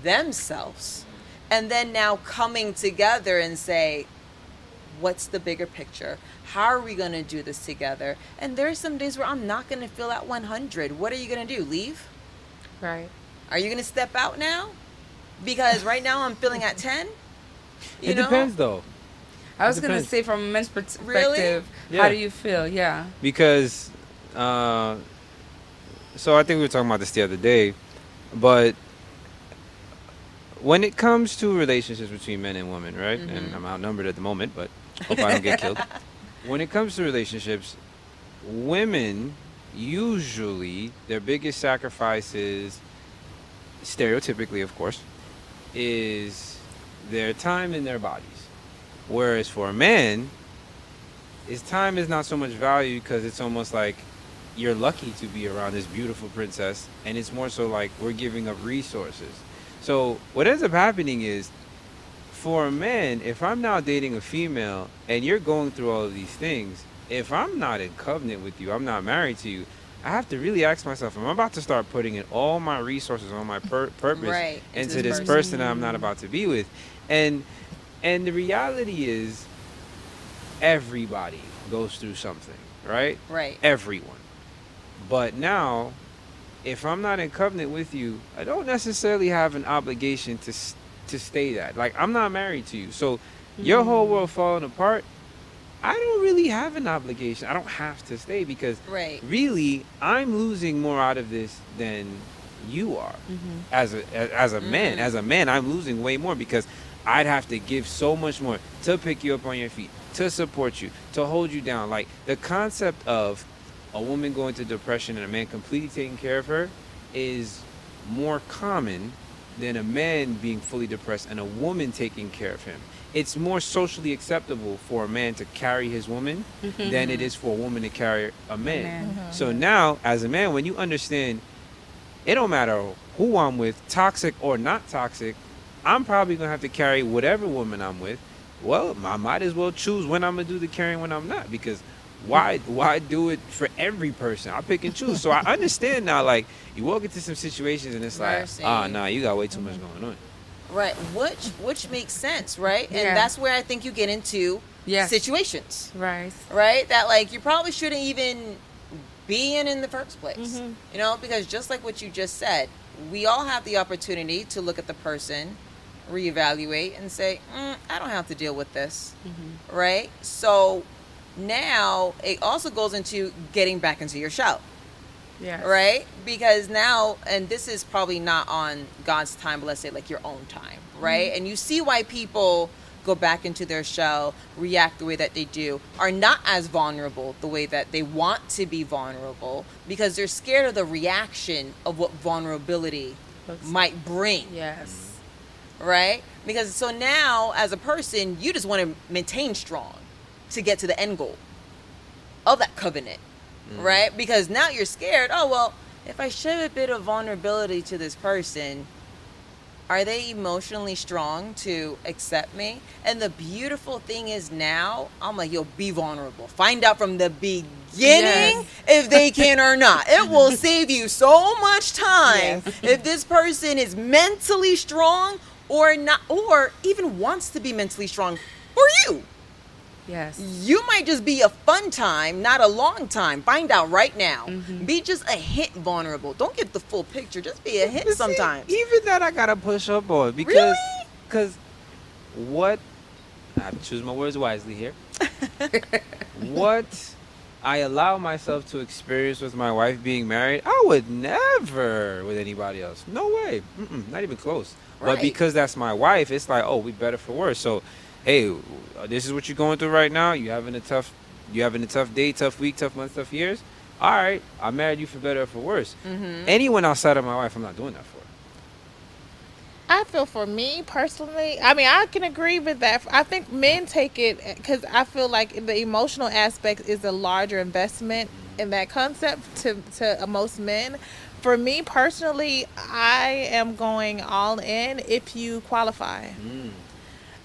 themselves. And then now coming together and say, what's the bigger picture? How are we going to do this together? And there's some days where I'm not going to feel at 100. What are you going to do? Leave? Right. Are you going to step out now? Because right now I'm feeling at 10. It depends, though. I was going to say, from a men's perspective, Really? Yeah. how do you feel? Yeah. Because, so I think we were talking about this the other day, but when it comes to relationships between men and women, right? And I'm outnumbered at the moment, but hope I don't get killed. When it comes to relationships, women usually, their biggest sacrifices, stereotypically of course, is their time and their bodies. Whereas for a man, his time is not so much value, because it's almost like you're lucky to be around this beautiful princess, and it's more so like we're giving up resources. So what ends up happening is, for a man, if I'm now dating a female and you're going through all of these things, if I'm not in covenant with you, I'm not married to you, I have to really ask myself, am I about to start putting in all my resources, all my purpose into this person that I'm not about to be with? And the reality is, everybody goes through something, right? Right. Everyone. But now, if I'm not in covenant with you, I don't necessarily have an obligation to stay that. Like, I'm not married to you. So your whole world falling apart, I don't really have an obligation. I don't have to stay, because really, I'm losing more out of this than you are. As a man. As a man, I'm losing way more, because I'd have to give so much more to pick you up on your feet, to support you, to hold you down. Like, the concept of a woman going to depression and a man completely taking care of her is more common than a man being fully depressed and a woman taking care of him. It's more socially acceptable for a man to carry his woman than it is for a woman to carry a man. So now, as a man, when you understand, it don't matter who I'm with, toxic or not toxic, I'm probably going to have to carry whatever woman I'm with. Well, I might as well choose when I'm going to do the carrying, when I'm not, because why do it for every person? I pick and choose. So I understand now, like, you walk into some situations and it's like, nah, you got way too much going on. Right, which makes sense, right? And that's where I think you get into situations. Right. Right? That, like, you probably shouldn't even be in the first place. Because just like what you just said, we all have the opportunity to look at the person, reevaluate, and say, I don't have to deal with this. Right? So now it also goes into getting back into your shell. Yeah. Right? Because now, and this is probably not on God's time, but let's say like your own time, right? And you see why people go back into their shell, react the way that they do, are not as vulnerable the way that they want to be vulnerable, because they're scared of the reaction of what vulnerability might bring. Yes. Right? Because so now, as a person, you just want to maintain strong to get to the end goal of that covenant. Right? Because now you're scared. Oh, well, if I show a bit of vulnerability to this person, are they emotionally strong to accept me? And the beautiful thing is now, I'm like, yo, be vulnerable. Find out from the beginning if they can or not. It will save you so much time if this person is mentally strong or not, or even wants to be mentally strong for you. Yes. You might just be a fun time, not a long time. Find out right now. Be just a hint vulnerable. Don't get the full picture. Just be a hint sometimes. Even that I gotta push up on, because what, I have to choose my words wisely here. What I allow myself to experience with my wife being married, I would never with anybody else. No way. Not even close. But because that's my wife, it's like, oh, we better for worse. So hey, this is what you're going through right now. You having a tough day, tough week, tough month, tough years. All right, I married you for better or for worse. Anyone outside of my wife, I'm not doing that for. I feel for me personally, I mean, I can agree with that. I think men take it because I feel like the emotional aspect is a larger investment in that concept to most men. For me personally, I am going all in if you qualify.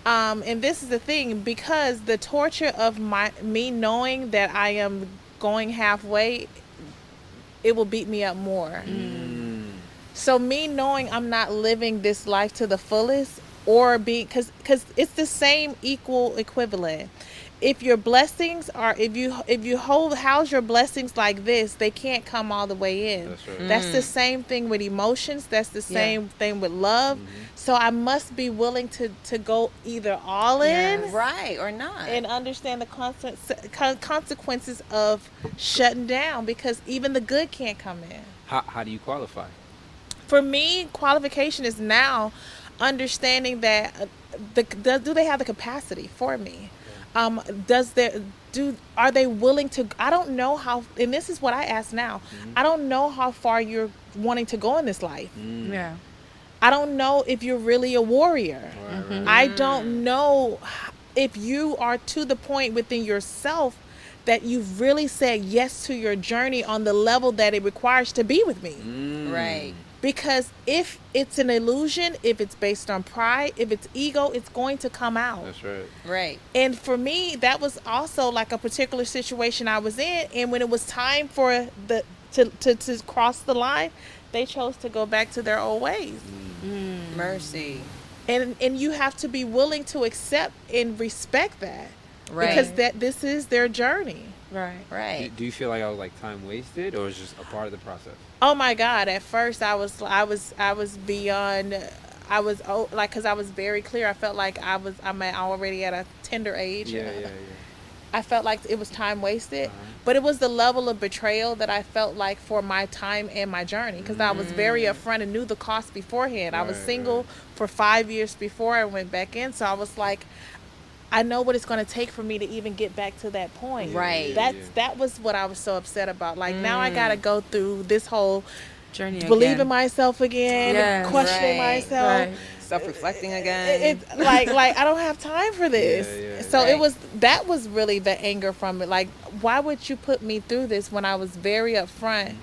And this is the thing, because the torture of me knowing that I am going halfway, it will beat me up more. So me knowing I'm not living this life to the fullest, or because it's the same equal equivalent. If your blessings are, if you house your blessings like this, they can't come all the way in. That's right. That's the same thing with emotions. That's the same thing with love. So I must be willing to go either all in, Right, or not. and understand the consequences of shutting down, because even the good can't come in. How do you qualify? For me, qualification is now understanding that do they have the capacity for me? Are they willing to? I don't know how, and this is what I ask now. I don't know how far you're wanting to go in this life. Yeah. I don't know if you're really a warrior. I don't know if you are to the point within yourself that you've really said yes to your journey on the level that it requires to be with me. Right. Because if it's an illusion, if it's based on pride, if it's ego, it's going to come out. That's right. Right. And for me, that was also like a particular situation I was in. And when it was time for to cross the line, they chose to go back to their old ways. Mercy. And you have to be willing to accept and respect that. Right. Because this is their journey. Right. Right. Do you feel like I was like time wasted, or is just a part of the process? Oh my God! At first, I was beyond. Because I was very clear. I felt like I'm already at a tender age. Yeah. I felt like it was time wasted, but it was the level of betrayal that I felt like for my time and my journey. Because I was very upfront and knew the cost beforehand. I was single for 5 years before I went back in, so I was like, I know what it's going to take for me to even get back to that point. Right. That was what I was so upset about. Like, now I got to go through this whole Journey believing again. myself again, Yes. questioning Right. myself. Right. Self-reflecting again. It's like I don't have time for this. Yeah, So right. that was really the anger from it. Like, why would you put me through this when I was very upfront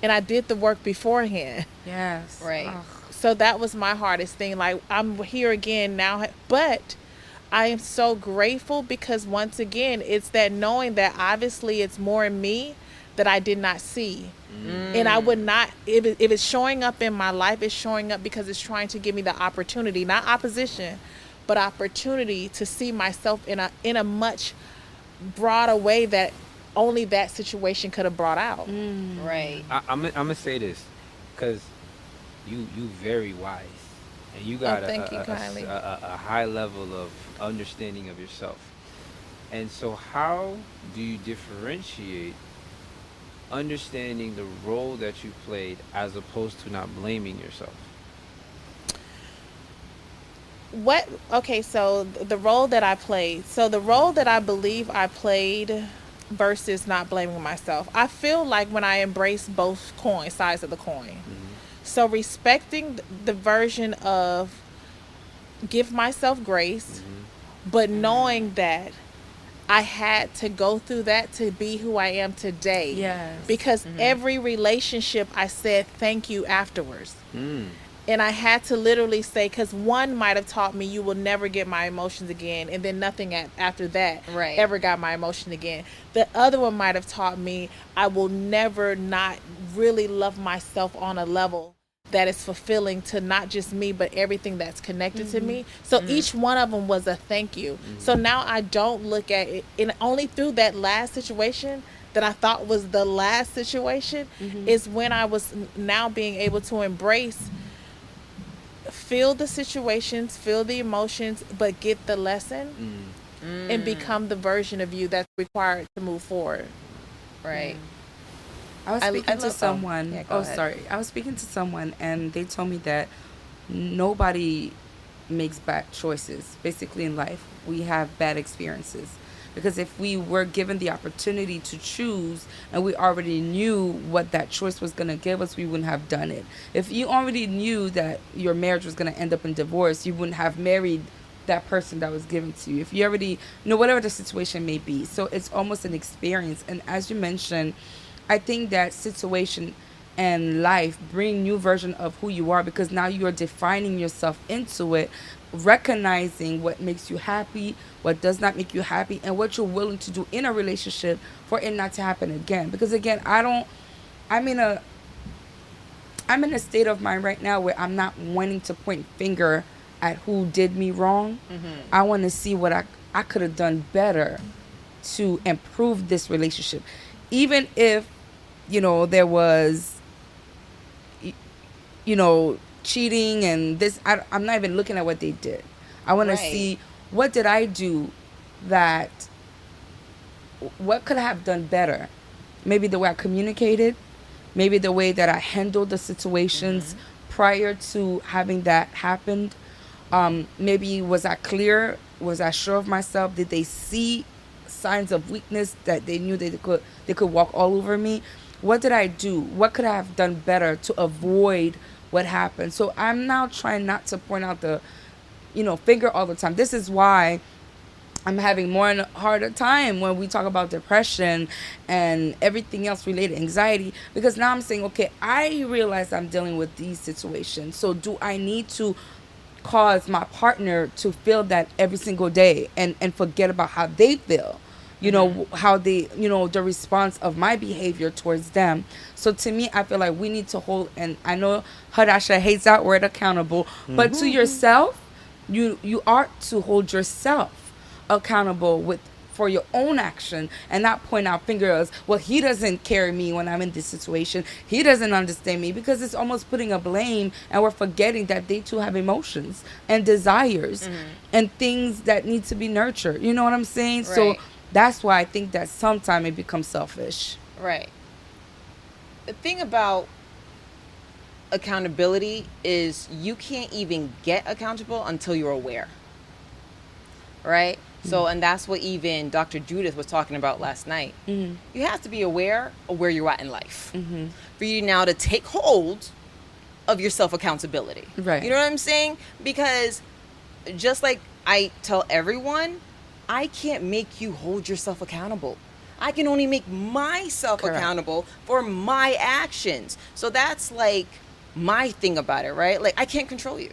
and I did the work beforehand? Yes. Right. Ugh. So that was my hardest thing. Like, I'm here again now, but I am so grateful because once again, it's that knowing that obviously it's more in me that I did not see. And I would not, if it's showing up in my life, it's showing up because it's trying to give me the opportunity, not opposition, but opportunity to see myself in a much broader way that only that situation could have brought out. Right. I'm gonna say this, because you very wise, and you got thank you kindly. a high level of understanding of yourself. And so how do you differentiate understanding the role that you played as opposed to not blaming yourself? So the role that I played, so the role that I believe I played versus not blaming myself, I feel like when I embrace both sides of the coin. So respecting the version of give myself grace, but knowing that I had to go through that to be who I am today. Yes. Because every relationship I said thank you afterwards. And I had to literally say, because one might have taught me you will never get my emotions again, and then nothing after that Right. ever got my emotion again. The other one might have taught me I will never not really love myself on a level that is fulfilling to not just me, but everything that's connected to me. So each one of them was a thank you. So now I don't look at it, and only through that last situation that I thought was the last situation is when I was now being able to embrace, feel the situations, feel the emotions, but get the lesson and become the version of you that's required to move forward. Right. I was I speaking to love- someone. yeah, go ahead. Sorry. I was speaking to someone, and they told me that nobody makes bad choices. Basically, in life, we have bad experiences. Because if we were given the opportunity to choose and we already knew what that choice was going to give us, we wouldn't have done it. If you already knew that your marriage was going to end up in divorce, you wouldn't have married that person that was given to you. If you already know, whatever the situation may be. So it's almost an experience. And as you mentioned, I think that situation and life bring new version of who you are, because now you are defining yourself into it, recognizing what makes you happy, what does not make you happy, and what you're willing to do in a relationship for it not to happen again. Because again, I'm in a state of mind right now where I'm not wanting to point finger at who did me wrong. I want to see what I could have done better to improve this relationship. Even if, there was, cheating and this, I'm not even looking at what they did. I want to see, what did I do what could I have done better? Maybe the way I communicated, maybe the way that I handled the situations prior to having that happen. Maybe was I clear? Was I sure of myself? Did they see signs of weakness that they knew they could walk all over me? What did I do? What could I have done better to avoid what happened? So I'm now trying not to point out the, finger all the time. This is why I'm having more and harder time when we talk about depression and everything else related, anxiety, because now I'm saying, okay, I realize I'm dealing with these situations. So do I need to cause my partner to feel that every single day and forget about how they feel? How they, the response of my behavior towards them. So to me, I feel like we need to hold, and I know Hadasha hates that word accountable, but to yourself, you are to hold yourself accountable for your own action, and not point out fingers. Well, he doesn't carry me when I'm in this situation. He doesn't understand me, because it's almost putting a blame, and we're forgetting that they too have emotions and desires and things that need to be nurtured. You know what I'm saying? Right. So that's why I think that sometimes it becomes selfish. Right. The thing about accountability is you can't even get accountable until you're aware. Right? So, and that's what even Dr. Judith was talking about last night. You have to be aware of where you're at in life for you now to take hold of your self-accountability. Right. You know what I'm saying? Because just like I tell everyone, I can't make you hold yourself accountable. I can only make myself accountable for my actions. So that's like my thing about it, right? Like, I can't control you.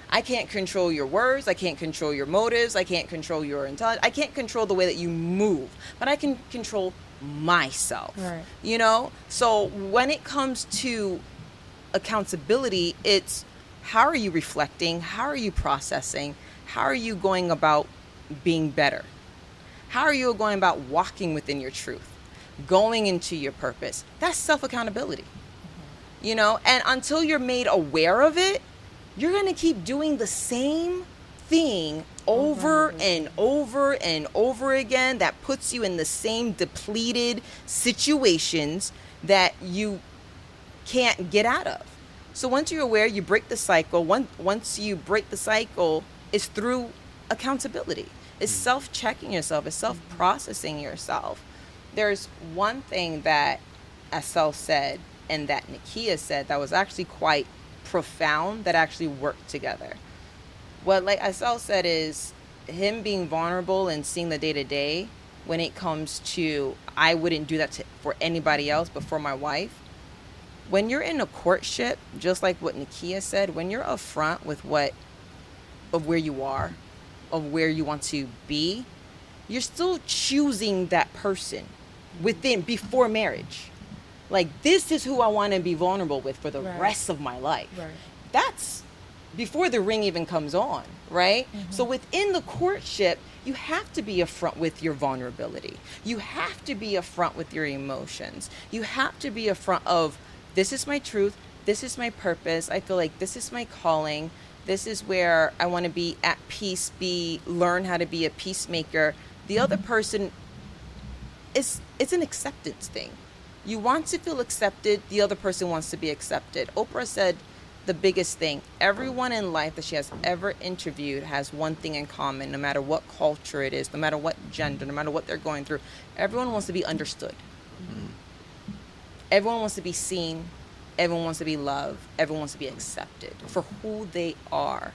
I can't control your words. I can't control your motives. I can't control your intelligence. I can't control the way that you move, but I can control myself. Right. So when it comes to accountability, it's how are you reflecting? How are you processing? How are you going about being better? How are you going about walking within your truth, going into your purpose? That's self-accountability. And until you're made aware of it, you're going to keep doing the same thing over and over and over again that puts you in the same depleted situations that you can't get out of. So once you're aware, you break the cycle. Once you break the cycle, it's through accountability. It's self-checking yourself. It's self-processing yourself. There's one thing that Assel said and that Nekia said that was actually quite profound that actually worked together. What like Assel said is him being vulnerable and seeing the day-to-day when it comes to, I wouldn't do that for anybody else but for my wife. When you're in a courtship, just like what Nekia said, when you're upfront with of where you are, of where you want to be, you're still choosing that person before marriage. Like, this is who I want to be vulnerable with for the rest of my life. Right. That's before the ring even comes on, right? So within the courtship, you have to be upfront with your vulnerability. You have to be upfront with your emotions. You have to be upfront of, this is my truth, this is my purpose, I feel like this is my calling, this is where I want to be at peace, learn how to be a peacemaker. The other person, it's an acceptance thing. You want to feel accepted, the other person wants to be accepted. Oprah said, the biggest thing. Everyone in life that she has ever interviewed has one thing in common, no matter what culture it is, no matter what gender, no matter what they're going through. Everyone wants to be understood. Everyone wants to be seen. Everyone wants to be loved. Everyone wants to be accepted for who they are.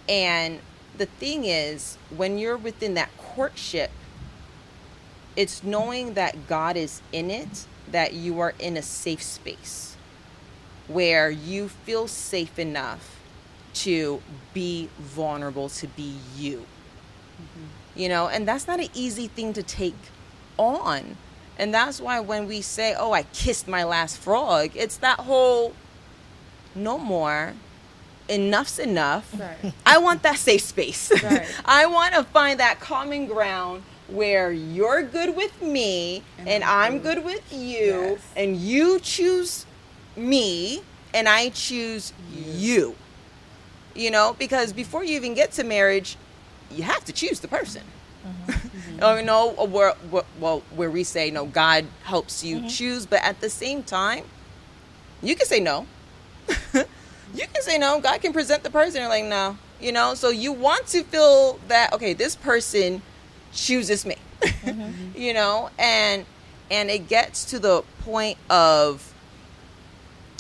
And the thing is, when you're within that courtship, it's knowing that God is in it, that you are in a safe space where you feel safe enough to be vulnerable, to be you. You know, and that's not an easy thing to take on. And that's why when we say, oh, I kissed my last frog, it's that whole no more. Enough's enough. Right. I want that safe space. Right. I want to find that common ground where you're good with me and I'm good with you, Yes. and you choose me and I choose you. You know, because before you even get to marriage, you have to choose the person. You know, where we say, no, God helps you choose, but at the same time, you can say no. You can say no. God can present the person. You're like, no. You know, so you want to feel that, okay, this person chooses me. You know, and it gets to the point of,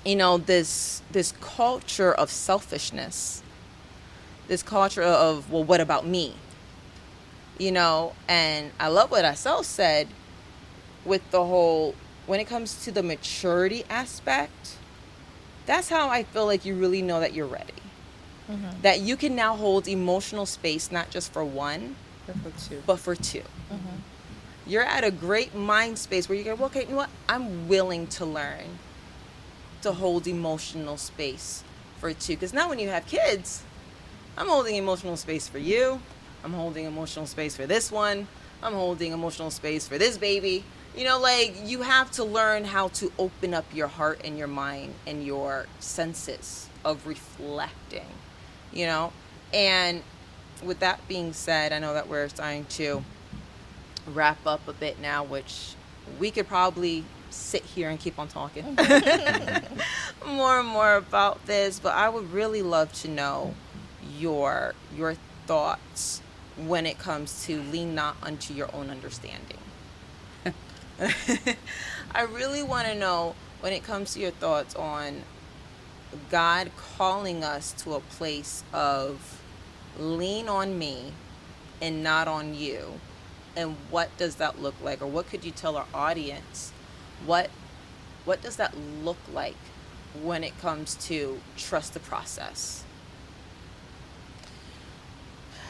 you know, this culture of selfishness, this culture of, well, what about me? You know, and I love what Assel said with the whole, when it comes to the maturity aspect, that's how I feel like you really know that you're ready. That you can now hold emotional space, not just for one, but for two. You're at a great mind space where you go, well, okay, you know what? I'm willing to learn to hold emotional space for two. Because now when you have kids, I'm holding emotional space for you. I'm holding emotional space for this one. I'm holding emotional space for this baby. You know, like, you have to learn how to open up your heart and your mind and your senses of reflecting, you know. And with that being said, I know that we're starting to wrap up a bit now, which we could probably sit here and keep on talking more and more about this, but I would really love to know your thoughts when it comes to lean not unto your own understanding. I really want to know when it comes to your thoughts on God calling us to a place of lean on me and not on you. And what does that look like? Or what could you tell our audience? What does that look like when it comes to trust the process?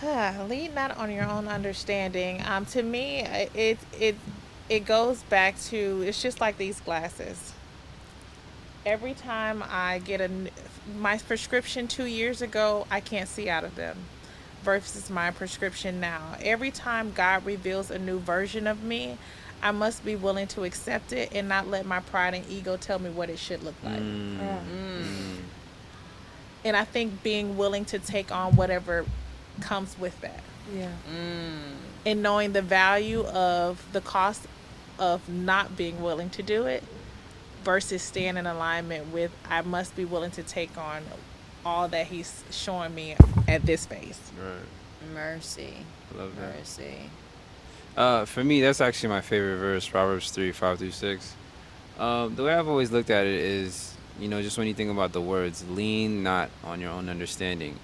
Lean not on your own understanding. To me, it goes back to, it's just like these glasses. Every time I get my prescription 2 years ago, I can't see out of them versus my prescription now. Every time God reveals a new version of me, I must be willing to accept it and not let my pride and ego tell me what it should look like. And I think being willing to take on whatever comes with that. Yeah. And knowing the value of the cost of not being willing to do it versus staying in alignment with, I must be willing to take on all that he's showing me at this phase. Right. Mercy. Love that. Mercy. For me, that's actually my favorite verse, Proverbs 3:5-6. The way I've always looked at it is, you know, just when you think about the words, lean not on your own understanding.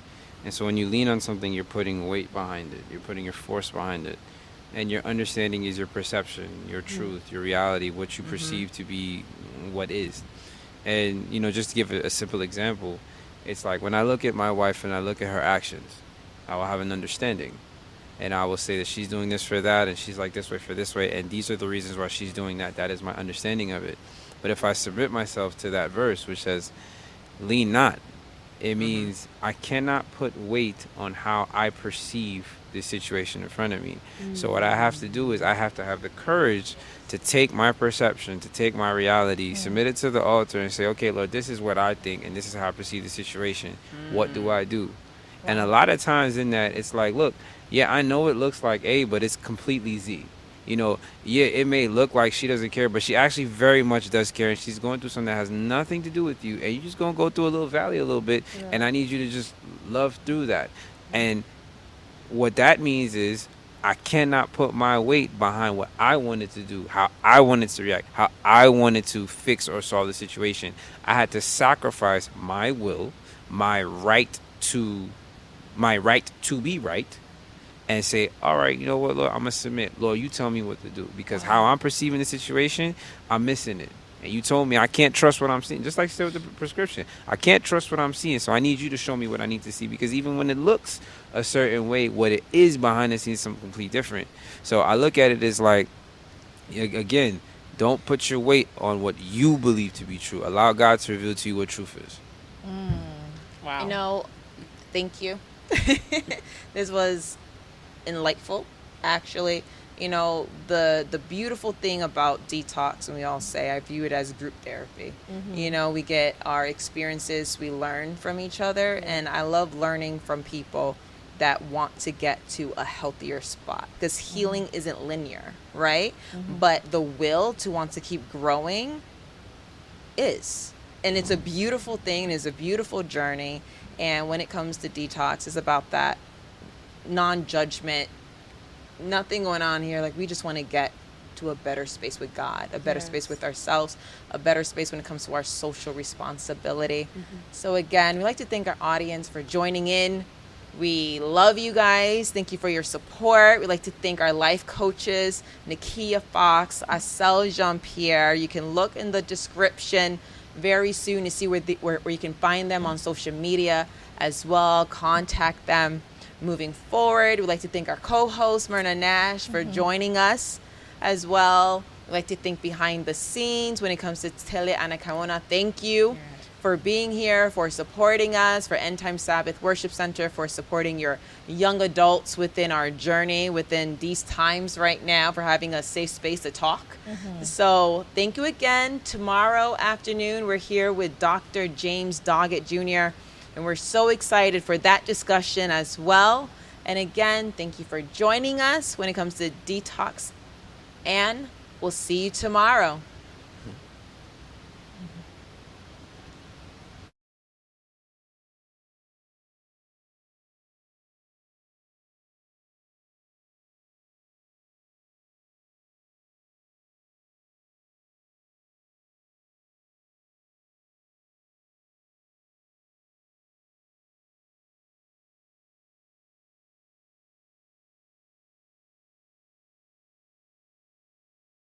And so when you lean on something, you're putting weight behind it. You're putting your force behind it. And your understanding is your perception, your truth, your reality, what you perceive to be what is. And, you know, just to give a simple example, it's like when I look at my wife and I look at her actions, I will have an understanding. And I will say that she's doing this for that, and she's like this way for this way, and these are the reasons why she's doing that. That is my understanding of it. But if I submit myself to that verse, which says, lean not, it means I cannot put weight on how I perceive the situation in front of me. So what I have to do is I have to have the courage to take my perception, to take my reality, submit it to the altar and say, okay, Lord, this is what I think, and this is how I perceive the situation. What do I do? And a lot of times in that, it's like, look, yeah, I know it looks like A, but it's completely Z. You know, yeah, it may look like she doesn't care, but she actually very much does care, and she's going through something that has nothing to do with you, and you're just gonna go through a little valley a little bit, and I need you to just love through that. And what that means is I cannot put my weight behind what I wanted to do, how I wanted to react, how I wanted to fix or solve the situation. I had to sacrifice my will, my right to be right, and say, all right, you know what, Lord, I'm going to submit. Lord, you tell me what to do, because how I'm perceiving the situation, I'm missing it. And you told me I can't trust what I'm seeing. Just like you said with the prescription. I can't trust what I'm seeing, so I need you to show me what I need to see. Because even when it looks a certain way, what it is behind the scenes is something completely different. So I look at it as like, again, don't put your weight on what you believe to be true. Allow God to reveal to you what truth is. Wow. You know, thank you. This was enlightful, actually. You know, the beautiful thing about Detox, and we all say, I view it as group therapy. You know, we get our experiences, we learn from each other, and I love learning from people that want to get to a healthier spot, because healing isn't linear, right? But the will to want to keep growing is. And it's a beautiful thing, and it's a beautiful journey. And when it comes to Detox, it's about that non-judgment, nothing going on here. Like, we just want to get to a better space with God, a better space with ourselves, a better space when it comes to our social responsibility. So again, we'd like to thank our audience for joining in. We love you guys. Thank you for your support. We'd like to thank our life coaches, Nekia, Foxx, Assel, Jean-Pierre. You can look in the description very soon to see where you can find them on social media as well. Contact them. Moving forward, we'd like to thank our co-host, Myrna Nash, for joining us as well. We'd like to thank behind the scenes when it comes to Tele Anacaona. Thank you for being here, for supporting us, for End Time Sabbath Worship Center, for supporting your young adults within our journey, within these times right now, for having a safe space to talk. So thank you again. Tomorrow afternoon, we're here with Dr. James Doggett Jr., and we're so excited for that discussion as well. And again, thank you for joining us when it comes to Detox. And we'll see you tomorrow.